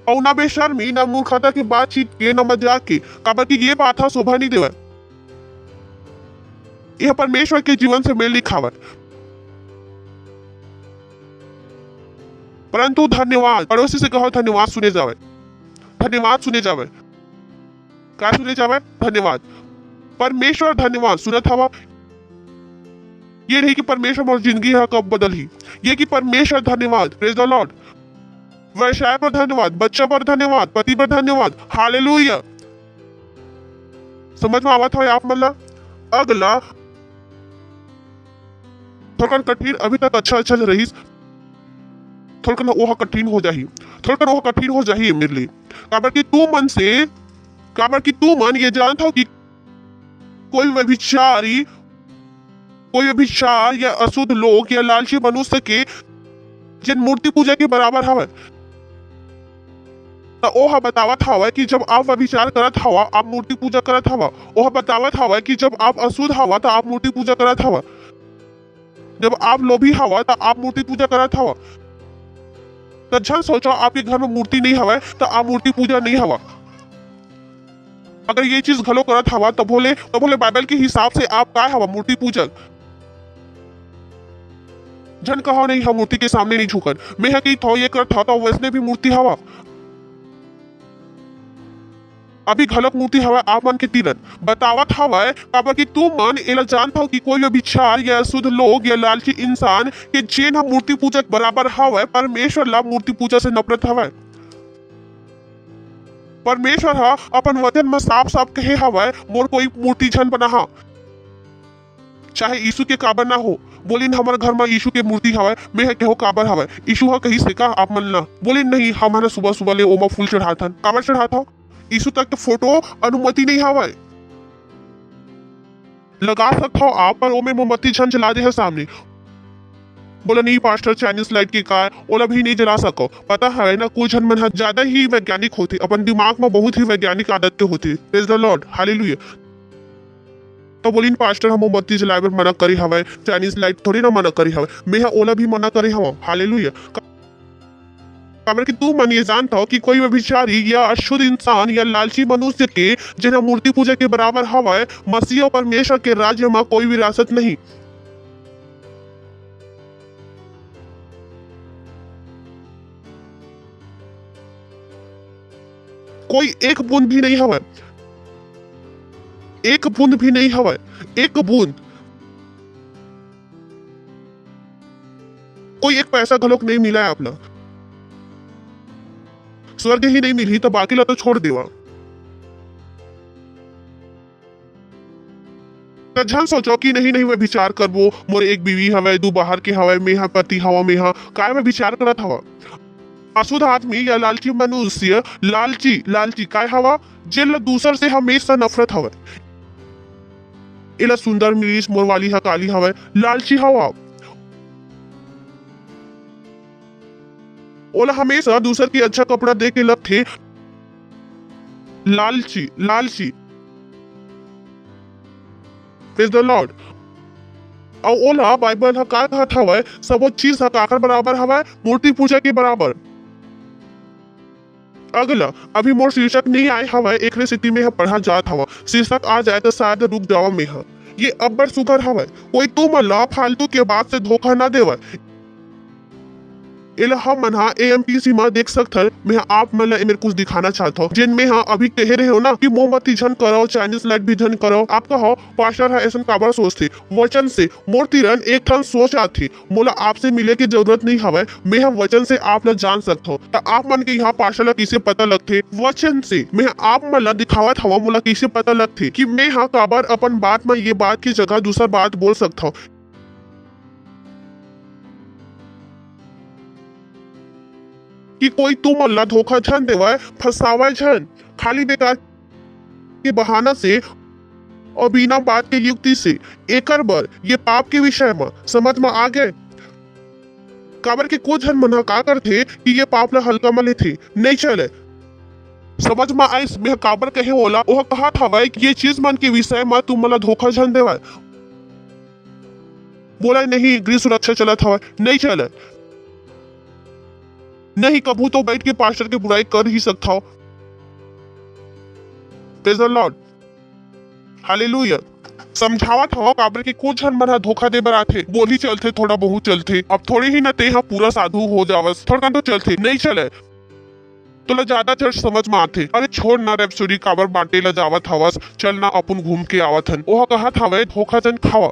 और ना बेशर्मी ना मूर्खता की बातचीत के न मजाक की काबर की ये बात हा शोभा नहीं देवे। यह परमेश्वर के जीवन से मेल नहीं खावे। परंतु धन्यवाद, पड़ोसी से कहो धन्यवाद सुने जावे, धन्यवाद सुने जावे। क्या सुने जावे, धन्यवाद। परमेश्वर धन्यवाद सुनत हवा। ये नहीं कि परमेश्वर मोर जिंदगी है कब बदल ही, ये कि परमेश्वर धन्यवाद। Praise the Lord. व्यवसाय पर धन्यवाद, बच्चा पर धन्यवाद, पति पर धन्यवाद। हालेलुया। समझ में आवत है आप मतलब? अगला थोड़ा कठिन, अभी तक अच्छा चल रही, थोड़ा ओह कठिन हो जाही, थोड़ा ओह कठिन हो जाही मेरे लिए। काबर कि तू मन ये जानता हो कि कोई व्यभिचार या अशुद्ध लोग या लालची मनुष्य के जिन मूर्ति पूजा के बराबर हवे, तो ओह बतावत हवा कि जब आप व्यभिचार करत हवा आप मूर्ति पूजा करत हवा। ओह बतावत हवा कि जब आप अशुद्ध हवा तो आप मूर्ति पूजा करत हवा। जब आप लोभी हवा तो आप मूर्ति पूजा करत हवा। तो जन सोचो आपके घर में मूर्ति नहीं हवा तो आप मूर्ति पूजा नहीं हवा। अगर ये चीज घलो करत हवा तो बोले बाइबल के हिसाब से आप काय हवा? मूर्ति पूजक। जन कहो नहीं हम मूर्ति के सामने नहीं झुकन, मैं है कि थो ये करत था तो वैसने भी मूर्ति हवा। अभी घलक मूर्ति हवा आप मन के तीरन बतावत हवा काबर कि तू मन एला जानता हो कि कोई व्यभिचार या शुद्ध लोग या लालची इंसान के जेन हम मूर्ति पूजक बराबर हवा। परमेश्वर ला मूर्ति पूजा से नफरत हवा। परमेश्वर हा अपन वचन में साफ साफ कहे हवा मोर कोई मूर्ति झन बना, चाहे यीशु के काबर ना हो। बोलिन हमारे घर में यीशु के मूर्ति हवा, मैं कहो काबर हवा? यीशु हा कही से का आप मन ला? बोलिन नहीं, हमारा सुबह सुबह ले ओमा फूल चढ़ाथन। काबर चढ़ाता? यीशु तक तो फोटो अनुमति नहीं हवा। लगा सकता हो आप पर ओमे मोमबत्ती झन जला दे है सामने। बोला नहीं पास्टर चाइनीज लाइट की कार ओला भी नहीं जला सको। पता है ना कुछ झन मन ज्यादा ही वैज्ञानिक होते, अपन दिमाग में बहुत ही वैज्ञानिक आदत के होते। Praise the Lord, hallelujah. तो बोलिन पास्टर हम मोमबत्ती जलाए बर मना करी हवे, चाइनीज लाइट थोड़ी ना मना करी हवे, मैं ओला भी मना करी हवा। हालेलुया। काबर कि तू मन ये जानता हो कि कोई व्यभिचारी या अशुद्ध इंसान या लालची मनुष्य के जिन्हें मूर्ति पूजा के बराबर हवा मसीह और परमेश्वर के राज्य में कोई विरासत नहीं। कोई एक बूंद भी नहीं हवा, एक बूंद भी नहीं हवा, एक बूंद। कोई एक पैसा घलोक नहीं मिला है अपना। स्वर्ग ही नहीं मिली तो बाकी ला तो छोड़ देवा। तो झन सोचो कि नहीं मैं विचार करबो, मोर एक बीवी हवे, दू बाहर के हवे, मेहा पति हवा, मेहा काय में विचार करत हवा। अशुद्ध आदमी या लालची मनुष्य, लालची काय हवा? जेल दूसर से हमेशा नफरत हवे। इला सुंदर मिरीस मोर वाली हा काली हवे, लालची हवा। ओला हमेशा दूसर की अच्छा कपड़ा दे के लग थे, लालची। Praise the Lord. और ओला बाइबल हा का कहत हवे? सब चीज हा काकर बराबर हवे? मूर्ति पूजा के बराबर। अगला अभी मोर शीर्षक नहीं आए हवे, एक स्थिति में पढ़ा जात हवा। शीर्षक आ जाए तो शायद रुक जावा में हा। ये अब्बर सुगर हवे, कोई तू मला फालतू के बात से धोखा ना देवे। इला हम मन हा AMPC में देख सकथन। मैं आप मन ला मेरे कुछ दिखाना चाहता हूँ जिन में हाँ अभी कह रहे हो ना कि मोमबत्ती झन करो, चाइनीज लाइट भी झन करो। आप कहो पास्टर है ऐसा काबर सोचते? वचन से मोर तीरन एक ठन सोच आती, मोला आपसे मिले की जरूरत नहीं हवे। मैं हम वचन से आप ला जान सकता हूँ। तो आप मन के यहाँ पास्टर ला किसे पता लगते? वचन से। मैं आप मन ला दिखावत हवा, मोला किसे पता लगते कि मैं हाँ काबर अपन बात में ये बात की जगह दूसरा बात बोल सकता हूँ। कि कोई तू मल्ला धोखा झन देवे, फसावे झन, खाली बेकार के बहाना से और बिना बात के युक्ति से। एकर बर ये पाप के विषय में समझ में आ गए। काबर के कुछ झन मना का करथे कि ये पाप ला हल्का में लेथे, नहीं चले। समझ में आए मैं काबर कहे ओला? वह कहा था भाई कि ये चीज मन के विषय में तुम मला धोखा झन देवे। बोला नहीं गृह सुरक्षा चला था, नहीं चले। नहीं कबू तो बैठ के पास्टर की बुराई कर ही सकता हो। Praise the Lord, hallelujah. समझावत हो काबर के कुछ जन मन धोखा दे बर आथे, बोली चलथे, थोड़ा बहुत चलथे। अब थोड़ी ही न ते हा पूरा साधु हो जावस, थोड़ा तो चलथे, नहीं चले तो ज्यादा चर्च समझ में आथे। अरे छोड़ ना रेपसोडी काबर बांटे ला जावत हवस, चल ना अपन घूम के आवत हन। ओह कहत हवे धोखा जन खावा।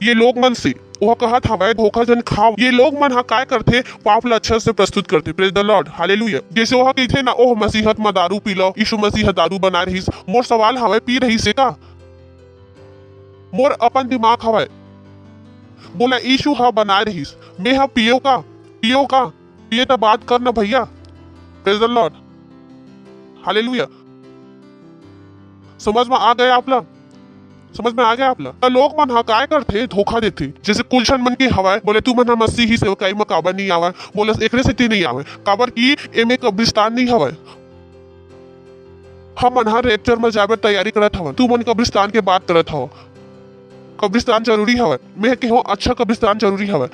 ये लोग मन से वह कहा था वह धोखा जन खाओ। ये लोग मन हा काय करते पाप ला अच्छा से प्रस्तुत करते। Praise the Lord, hallelujah. जैसे वह कहते ना ओह मसीहत में दारू पी लो, यीशु मसीह दारू बना रही। मोर सवाल हवे पी रही से का? मोर अपन दिमाग हवे बोला यीशु हा बना रही, मैं हा पियो का? पियो का? पिए तो बात करना भैया। Praise the Lord, hallelujah. समझ में आ गया आपला? समझ में आ गया आपला? तो लोग मन हा काय करते धोखा देते। जैसे कुलशन मन के हवाए बोले तू मन मसीही से कई में काबर नहीं आवे, बोले एकरे से नहीं आवे काबर की एमे कब्रिस्तान नहीं हवे। हम मन हा रैप्चर में जाबे तैयारी करत हवन, तू मन कब्रिस्तान के बात करत हव। कब्रिस्तान जरूरी हवे, मैं कहूँ अच्छा कब्रिस्तान जरूरी हवे।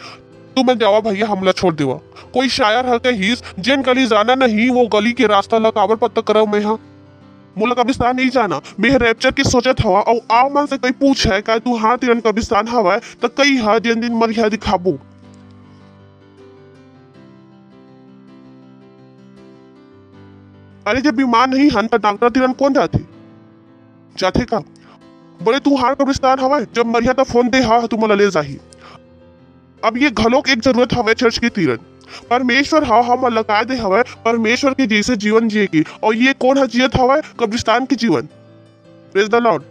तू मन जावा भैया, हमला छोड़ देवा। कोई शायर है कहीस जिन गली जाना नहीं वो गली के रास्ता ला काबर पता करव मैं हा। मोला कब्रिस्तान नहीं जाना, मैं रैप्चर की सोचत हवा। और आप मन से कोई पूछ है का तू हाँ तिरन कब्रिस्तान हवा तो कई हा जिन दिन मरिया दिखाबू। अरे जब बीमार नहीं हन तो डॉक्टर तिरन कौन जाते जाते का? बोले तू हार कब्रिस्तान हवा, जब मरिया तो फोन दे हा तू मला ले जाही। अब ये घलोक एक जरूरत हवे चर्च की तीरन। परमेश्वर हा हम लगा दे हवे परमेश्वर के जैसे जीवन जिए की, और ये कौन है जियत हवे? कब्रिस्तान की जीवन। Praise the Lord.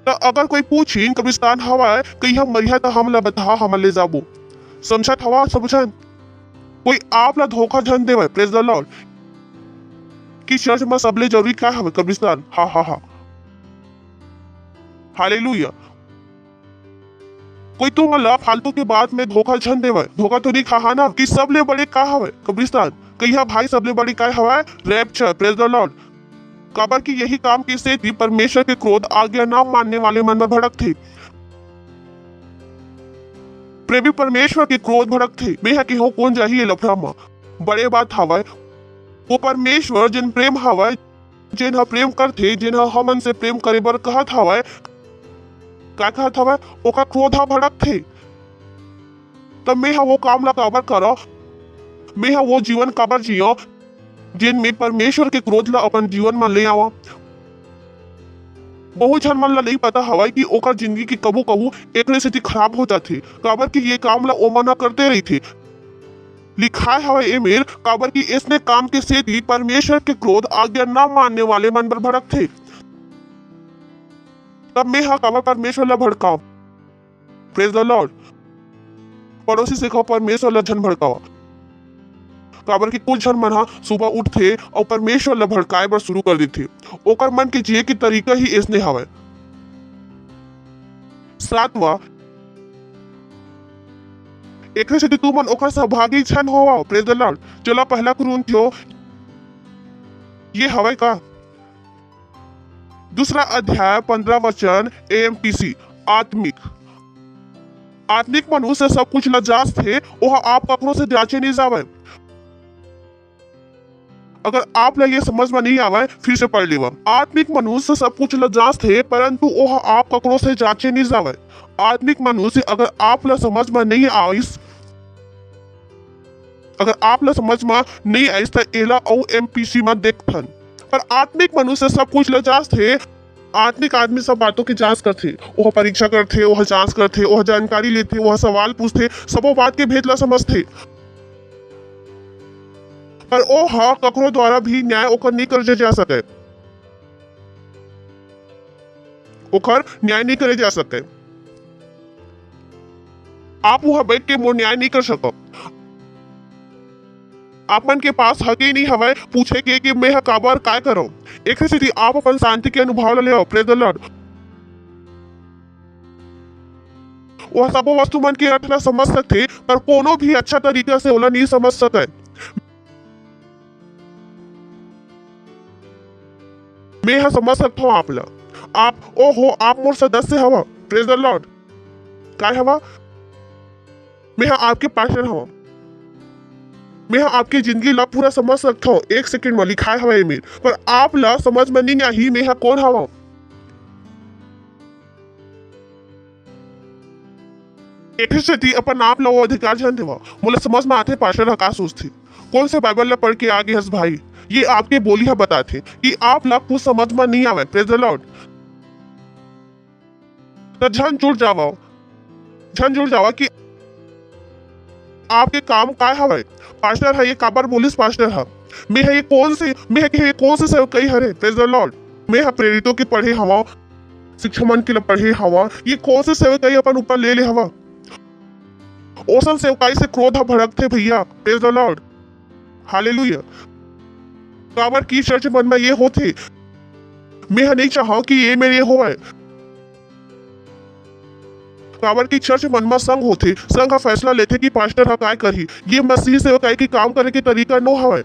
तो अगर कोई पूछी कब्रिस्तान हवा कहीं हम मरिया तो हम ला बता हम ले जाबो। समझत हवा समझन? कोई आप ला धोखा धन देवे। Praise the Lord. कि चर्च में सबले जरूरी क्या हवे? कब्रिस्तान। हाँ हाँ हाँ, हालेलुया। कोई तू मला फालतू के बात में धोखा छन देवे। धोखा तो नहीं खा ना कि सबले बड़े का हवे? कब्रिस्तान। कहिया भाई सबले बड़ी का हवे? रैप्चर। Praise the Lord. काबर की यही काम की से थी परमेश्वर के क्रोध आज्ञा ना मानने वाले मन में भड़क थे। प्रेमी परमेश्वर के क्रोध भड़क थे। मैं कि हो कौन जाही लफड़ा में बड़े बात हवे। वो परमेश्वर जिन प्रेम हवे, जिन प्रेम करते, जिन हमन से प्रेम करे बर कहत हवे, क्या कहत हवे? ओका क्रोध भड़क थे। तब मैं वो काम ला काबर करो, मैं वो जीवन काबर जियो जिन में परमेश्वर के क्रोध ला अपन जीवन में ले आवा। बहुत जन मन ला नहीं पता हवा कि ओकर जिंदगी की कबू कबू एक स्थिति खराब हो जाती काबर की ये काम ला ओ मना करते रही थे। लिखा है एमेर काबर की इसने काम के सेती परमेश्वर के क्रोध आज्ञा ना मानने वाले मन पर भड़क थे। तब मैं हा काबर परमेश्वर ला भड़काओ। Praise the Lord. पड़ोसी से कहो परमेश्वर ला झन भड़कावा। काबर की कुछ जन मन हा सुबह उठते और परमेश्वर ला भड़काए बर शुरू कर देते। ओकर मन के जिए की तरीका ही इसने हवे। सातवां, एक से तू मन ओकर सहभागी छन होवा। Praise the Lord. चलो पहला कुरिन्थियों ये हवे का दूसरा अध्याय 15 वचन AMPC आत्मिक। आत्मिक मनुष्य सब कुछ ला जांच थे, वह आप ककरो से जांचे नहीं जावे। अगर आप ला ये समझ में नहीं आवे फिर से पढ़ लेवा। आत्मिक मनुष्य सब कुछ ला जांच थे परंतु वह आप ककरो से जांचे नहीं जावे। आत्मिक मनुष्य अगर आप ला समझ में नहीं आइस, अगर आप ला समझ में नहीं आइस तो एला OMPC में देखथन। पर आत्मिक मनुष्य सब कुछ ला जांच थे। आत्मिक आदमी सब बातों की जांच करते, वह परीक्षा करते, वह जांच करते, वह जानकारी लेते, वह सवाल पूछते, सबो बात के भेद ला समझते। पर ओ हा ककरो द्वारा भी न्याय ओकर नहीं करे जा सके। ओकर न्याय नहीं करे जा सके। आप वहां बैठ के मोर न्याय नहीं कर सको। आपन के पास हक ही नहीं हवे पूछे के कि मैं काबर काय करो। एक स्थिति आप अपन शांति के अनुभव ले आओ। Praise the Lord. वह सब वस्तु मन के अर्थ ला समझ सकते पर कोनो भी अच्छा तरीका से ओला नहीं समझ सके। मैं समझ सकता हूँ आप ला। आप ओहो आप मोर सदस्य हवा। Praise the Lord. काय हवा? मैं आपके पार्टनर हवा। मैं आपकी जिंदगी ला पूरा समझ सकता हूँ। एक सेकंड में लिखा है ईमेल पर आप ला समझ में नहीं आई मैं कौन हवा। एक स्थिति अपन आप ला वो अधिकार जान देवा। मुझे समझ में आते पार्टनर का सोचती कौन से बाइबल ला पढ़ के आगे हस भाई ये आपके बोली है बताते कि आप ला कुछ समझ में नहीं आवे। Praise the Lord. तो झन जुड़ जावा छन जुड़ जावा कि आपके काम काय हवे। पास्टर है ये काबर बोलिस पास्टर है मैं है ये कौन से सेवकई हरे। Praise the Lord. मैं है प्रेरितों के पढ़े हवा, शिक्षा मन के लिए पढ़े हवा, ये कौन से सेवकई अपन ऊपर ले हवा। ओसन सेवकाई से क्रोध भड़क थे भैया। Praise the Lord. हालेलुया। काबर की चर्च मन में ये होते मैं नहीं चाहा कि ये मेरे होवे। काबर की चर्च मन में संघ होते, संघ का फैसला लेते कि पास्टर हा काय करही। ये मसीह सेवकाई की काम करे के तरीका नो हवे।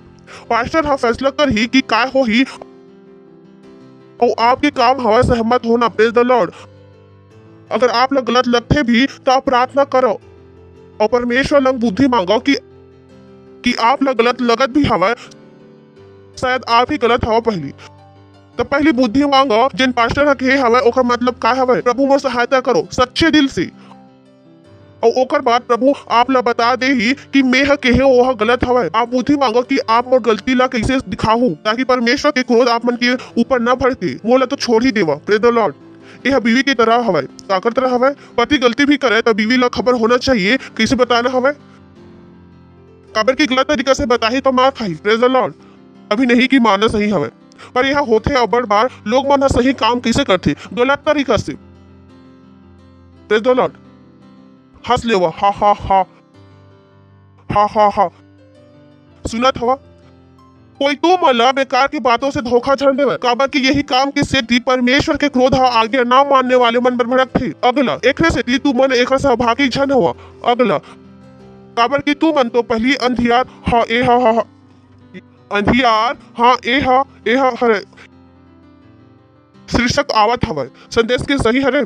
पास्टर हा फैसला करही कि काय होही और आपके काम हवा सहमत होना। Praise the Lord. अगर आप लोग गलत लगते भी तो आप प्रार्थना करो और परमेश्वर लंग बुद्धि मांगो कि आप लोग गलत लगत भी हवा, शायद आप ही गलत हवा पहली। तो पहली बुद्धि मांगो जिन पास्टर हा के हवा ओकर मतलब का हवा। प्रभु मोर सहायता करो सच्चे दिल से और ओकर बाद प्रभु आप ला बता दे ही कि मैं हा के वो गलत हवा। आप बुद्धि मांगो कि आप मोर गलती ला कैसे दिखाऊं ताकि परमेश्वर के क्रोध आप मन के ऊपर न भड़के। मोला तो छोड़ ही देवा। Praise the Lord. यह बीवी की तरह हवा, काकर तरह हवा। पति गलती भी करे तो बीवी ला खबर होना चाहिए कैसे बताना हवा। काबर की गलत तरीका से बताही तो मार खाई। Praise the Lord. अभी नहीं कि माना सही हवे, पर यह होते अबड़ बार लोग मन सही काम कैसे करते गलत तरीका से। Praise the Lord. हंस लेवा हा हा हा हा हा हा। सुनत हवा कोई तू मला बेकार की बातों से धोखा झड़ देवे। काबर की यही काम के सेती परमेश्वर के क्रोध हा आगे ना मानने वाले मन पर भड़क थे। अगला एकरे सेती तू मन एक सहभागी झन हुआ। अगला काबर की तू मन तो पहली अंधियार हा ए हा हा अंधियार हाँ ए हा हरे शीर्षक आवत हवे संदेश के सही हरे।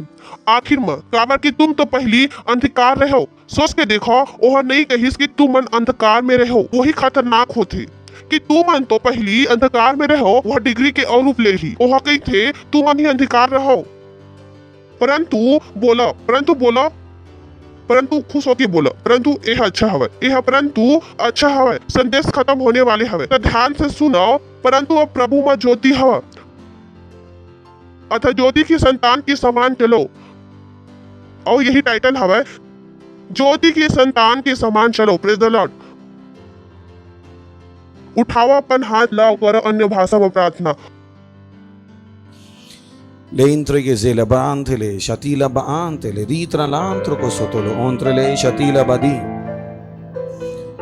आखिर में काबर की तुम तो पहली अंधकार रहो। सोच के देखो ओह नहीं कहिस कि तुम मन अंधकार में रहो, वही खतरनाक होती कि तू मन तो पहली अंधकार में रहो। वह डिग्री के और रूप ले ही ओह कही थे तू मन ही अंधकार रहो। परंतु खुश होके बोला परंतु यह अच्छा हवे, यह परंतु अच्छा हवे। संदेश खत्म होने वाले हवे तो ध्यान से सुनो। परंतु अब प्रभु में ज्योति हवा अतः ज्योति की संतान के समान चलो। और यही टाइटल हवे ज्योति की संतान के समान चलो। Praise the Lord. उठाओ अपन हाथ लाओ करो अन्य भाषा में प्रार्थना। Le intrighe se la bantele, shatila baantele, ritra l'antro cosotolo, ontrele, shatila badi.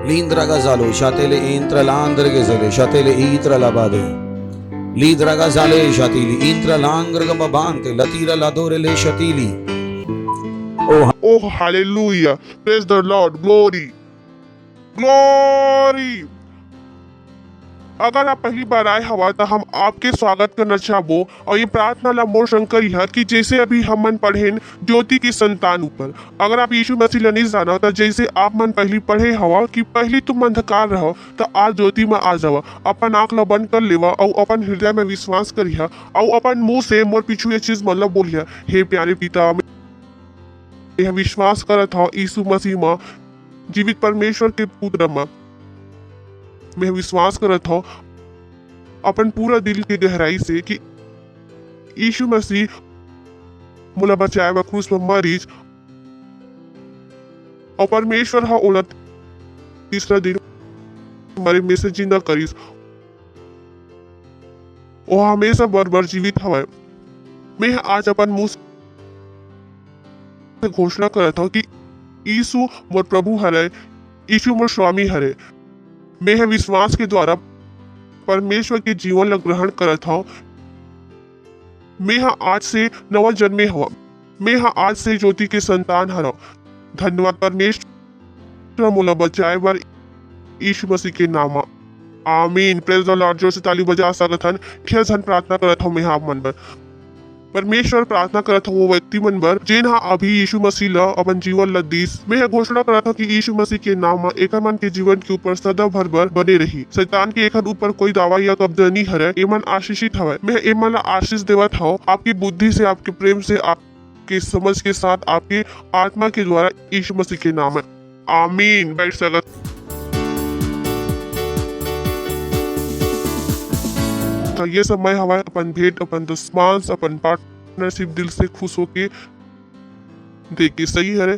Lindra gazalo, shatele intra l'andre gazale, shatele itra la bade. Lidra gazale, shatili, intra l'angre gambabante, latira l'adore le shatili. Oh, hallelujah. Praise the Lord. Glory. Glory. अगर आप पहली बार आए हवा तो हम आपके स्वागत करना चाहबो और ये प्रार्थना ला मोर शंकर है कि जैसे अभी हम मन पढ़े ज्योति की संतान ऊपर। अगर आप यीशु मसीह ला नहीं जाना तो जैसे आप मन पहली पढ़े हवा कि पहली तुम अंधकार रहो तो आज ज्योति में आ जावा। अपन आँख ला बंद कर लेवा और अपन हृदय में विश्वास करिया और अपन मुंह से मोर पीछू ये चीज मतलब बोलिया हे प्यारे पिता यह विश्वास करत हो यीशु मसीह में जीवित परमेश्वर के पुत्र में मैं विश्वास करत हो अपन पूरा दिल के गहराई से कि यीशु मसीह मुला बचाए व क्रूस पर मरीज और परमेश्वर हा उलट तीसरा दिन हमारे में से जिंदा करीस। वो हमेशा बर जीवित हवा। मैं आज अपन मुंह से घोषणा करत हूँ कि यीशु मोर प्रभु हरे, यीशु मोर स्वामी हरे। मैं विश्वास के द्वारा परमेश्वर के जीवन ला ग्रहण करत हूँ। मैं आज से नवा जन्मे हवा। मैं आज से ज्योति के संतान हरा। धन्यवाद परमेश्वर मोला बचाए बर यीशु मसीह के नाम आमीन। Praise the Lord. जोर से ताली बजा सकत हन। ढेर धन प्रार्थना करत हूँ मैं आप मन पर। परमेश्वर प्रार्थना करत वो व्यक्ति मन बर जेन हा अभी यीशु मसीह ला अपन जीवन ला दीस। मैं घोषणा करत हूँ कि यीशु मसीह के नाम एक मन के जीवन के ऊपर सदा भर बने रही। शैतान के एक ऊपर कोई दावा या कब्जा नहीं हरे। एमन आशीषित हवे। मैं एमन आशीष देवत हूँ आपकी बुद्धि से, आपके प्रेम से, आपके समझ के साथ, आपके आत्मा के द्वारा यीशु मसीह के नाम है आमीन। बैठ सकत ये समय हमारे अपन भेंट, अपन दसमांश, अपन पार्टनरशिप दिल से खुश होके देखे सही है।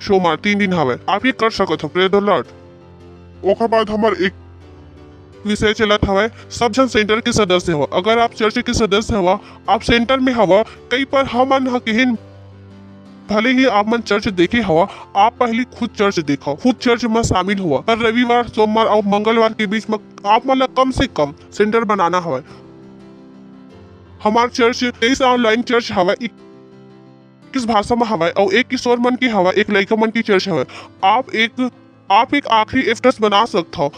सोमवार 3 दिन हवे आप ये कर सकत हो। Praise the Lord. ओकर बाद हमार एक विषय चलत हवे सब जन सेंटर के सदस्य हो। अगर आप चर्च के सदस्य हो, आप सेंटर में हवा, कई पर हमन हकिन भले ही आप मन चर्च देखे हवा, आप पहले खुद चर्च देखो, खुद चर्च में शामिल हुआ। पर रविवार, सोमवार और मंगलवार के बीच में आप मन कम से कम सेंटर बनाना हवा। हमार चर्च 23 ऑनलाइन चर्च हवा, 21 भाषा में हवा और एक किशोर मन की हवा, एक लड़का मन की चर्च हवा। आप एक आखिरी एफर्ट्स बना सकते हो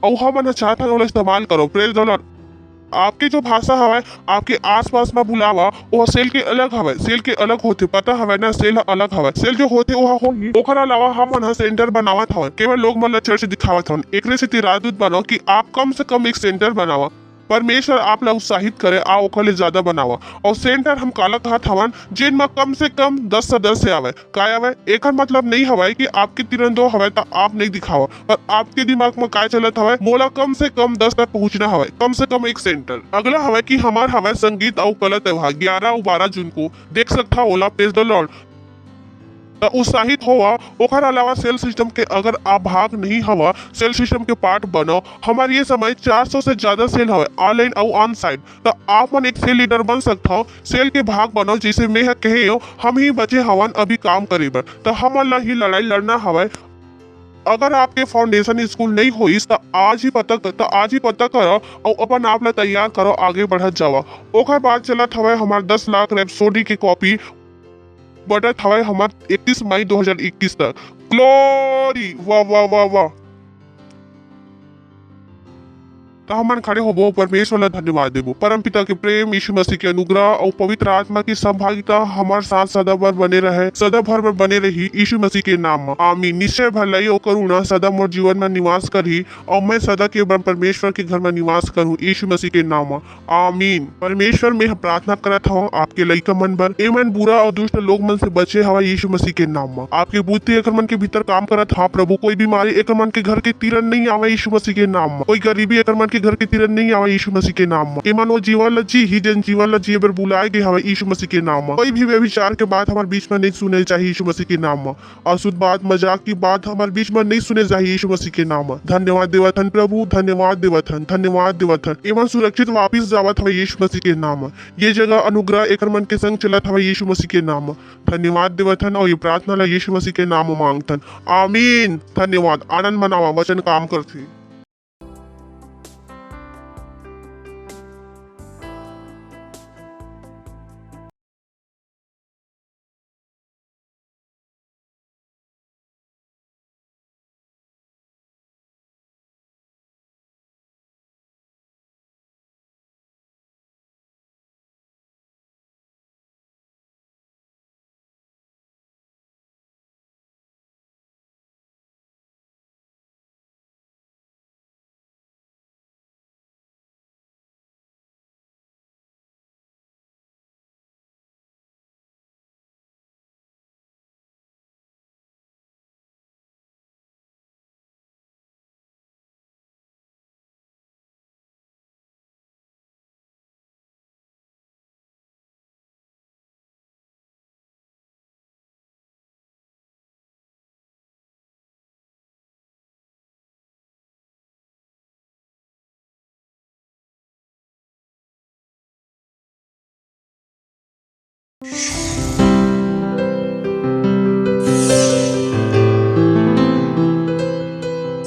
और हम चाहता है इस्तेमाल करो। Praise the Lord. आपकी जो भाषा हवा आपके आसपास में बुलावा वो सेल के अलग हवा, सेल के अलग होते पता हवा ना, सेल अलग हवा। सेल जो होते वो होगी। ओकर अलावा हम सेंटर बनावत हवा, केवल लोग मन चर्च दिखावत हवन। एकरे से तिरादूत बनो कि आप कम से कम एक सेंटर बनावा। परमेश्वर आप ला उत्साहित करे आ ओकर ले ज्यादा बनावा। और सेंटर हम काला कहत हवन जिन में कम से कम 10 सदस्य आवे। काय आवे एकर मतलब नहीं हवाई कि आपके तिरन दो हवाई तो आप नहीं दिखावा, पर आपके दिमाग में काय चलत हवाई मोला कम से कम 10 तक पहुंचना हवाई, कम से कम एक सेंटर। अगला हवाई कि हमार हवाई संगीत और कला त्योहार 11 और 12 जून को देख सकता ओला। Praise the Lord. उत्साहित होवा। ओकर अलावा सेल सिस्टम के अगर आप भाग नहीं हवा, सेल सिस्टम के पार्ट बनो। हमारे ये समय 400 से ज्यादा सेल हवे ऑनलाइन और ऑन साइट। तो आप मन एक सेल लीडर बन सकता हो, सेल के भाग बनो। जैसे मैं कहे हो हम ही बचे हवन अभी काम करे बर, तो हम ही लड़ाई लड़ना हवे। अगर आपके फाउंडेशन स्कूल नहीं हुई तो आज ही पता करो और अपन आप ला तैयार करो, आगे बढ़त जावा। ओकर बाद चलत हवे हमार 10 लाख रैप्सोडी की कॉपी बढ़त हवाई हमार 31 मई 2021 तक। ग्लोरी। वाह वाह वाह वाह। तो हम खड़े होबो, परमेश्वर ला धन्यवाद देबो। परम पिता के प्रेम, यीशु मसीह के अनुग्रह और पवित्र आत्मा की सहभागिता हमारे साथ सदा भर बने रहे, सदा भर बने रही, यीशु मसीह के नाम में आमीन। निश्चय भलाई और करुणा सदा मोर जीवन में निवास करी और मैं सदा के परमेश्वर के घर में निवास करूं, यीशु मसीह के नाम में आमीन। परमेश्वर में प्रार्थना करत हूँ आपके लइका मन बर, एमन बुरा और दुष्ट लोग मन से बचे हवा, यीशु मसीह के नाम में। आपके बुद्धि एकर मन के भीतर काम करत हा प्रभु। कोई बीमारी एकर मन के घर के तीरन नहीं आवे, यीशु मसीह के नाम में। कोई गरीबी एकर मन के घर के तीरन नहीं आवे, यीशु मसीह के नाम में। ईमान वो जीवन ल जी ही जन जीवन ल जी बर बुलाए गए हवे, यीशु मसीह के नाम में। कोई भी व्यभिचार के बात हमारे बीच में नहीं सुने चाहिए, यीशु मसीह के नाम में। अशुद्ध बात, मजाक की बात हमारे बीच में नहीं सुने चाहिए, यीशु मसीह के नाम में। धन्यवाद देवथन प्रभु, धन्यवाद देवथन, धन्यवाद देवथन। ईमान सुरक्षित वापिस जावत हवे, यीशु मसीह के नाम में। ये जगह अनुग्रह एकर मन के संग चलत हवे, यीशु मसीह के नाम में। धन्यवाद देवथन और ये प्रार्थना ला यीशु मसीह के नाम में मांगथन, आमीन। धन्यवाद। आनंद मनावा, वचन काम करथे।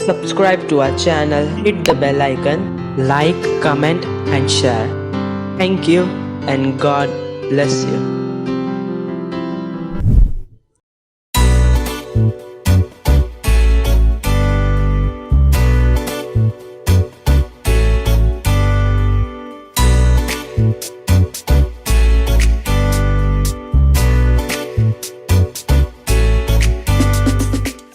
Subscribe to our channel, hit the bell icon, like, comment and share. Thank you and God bless you.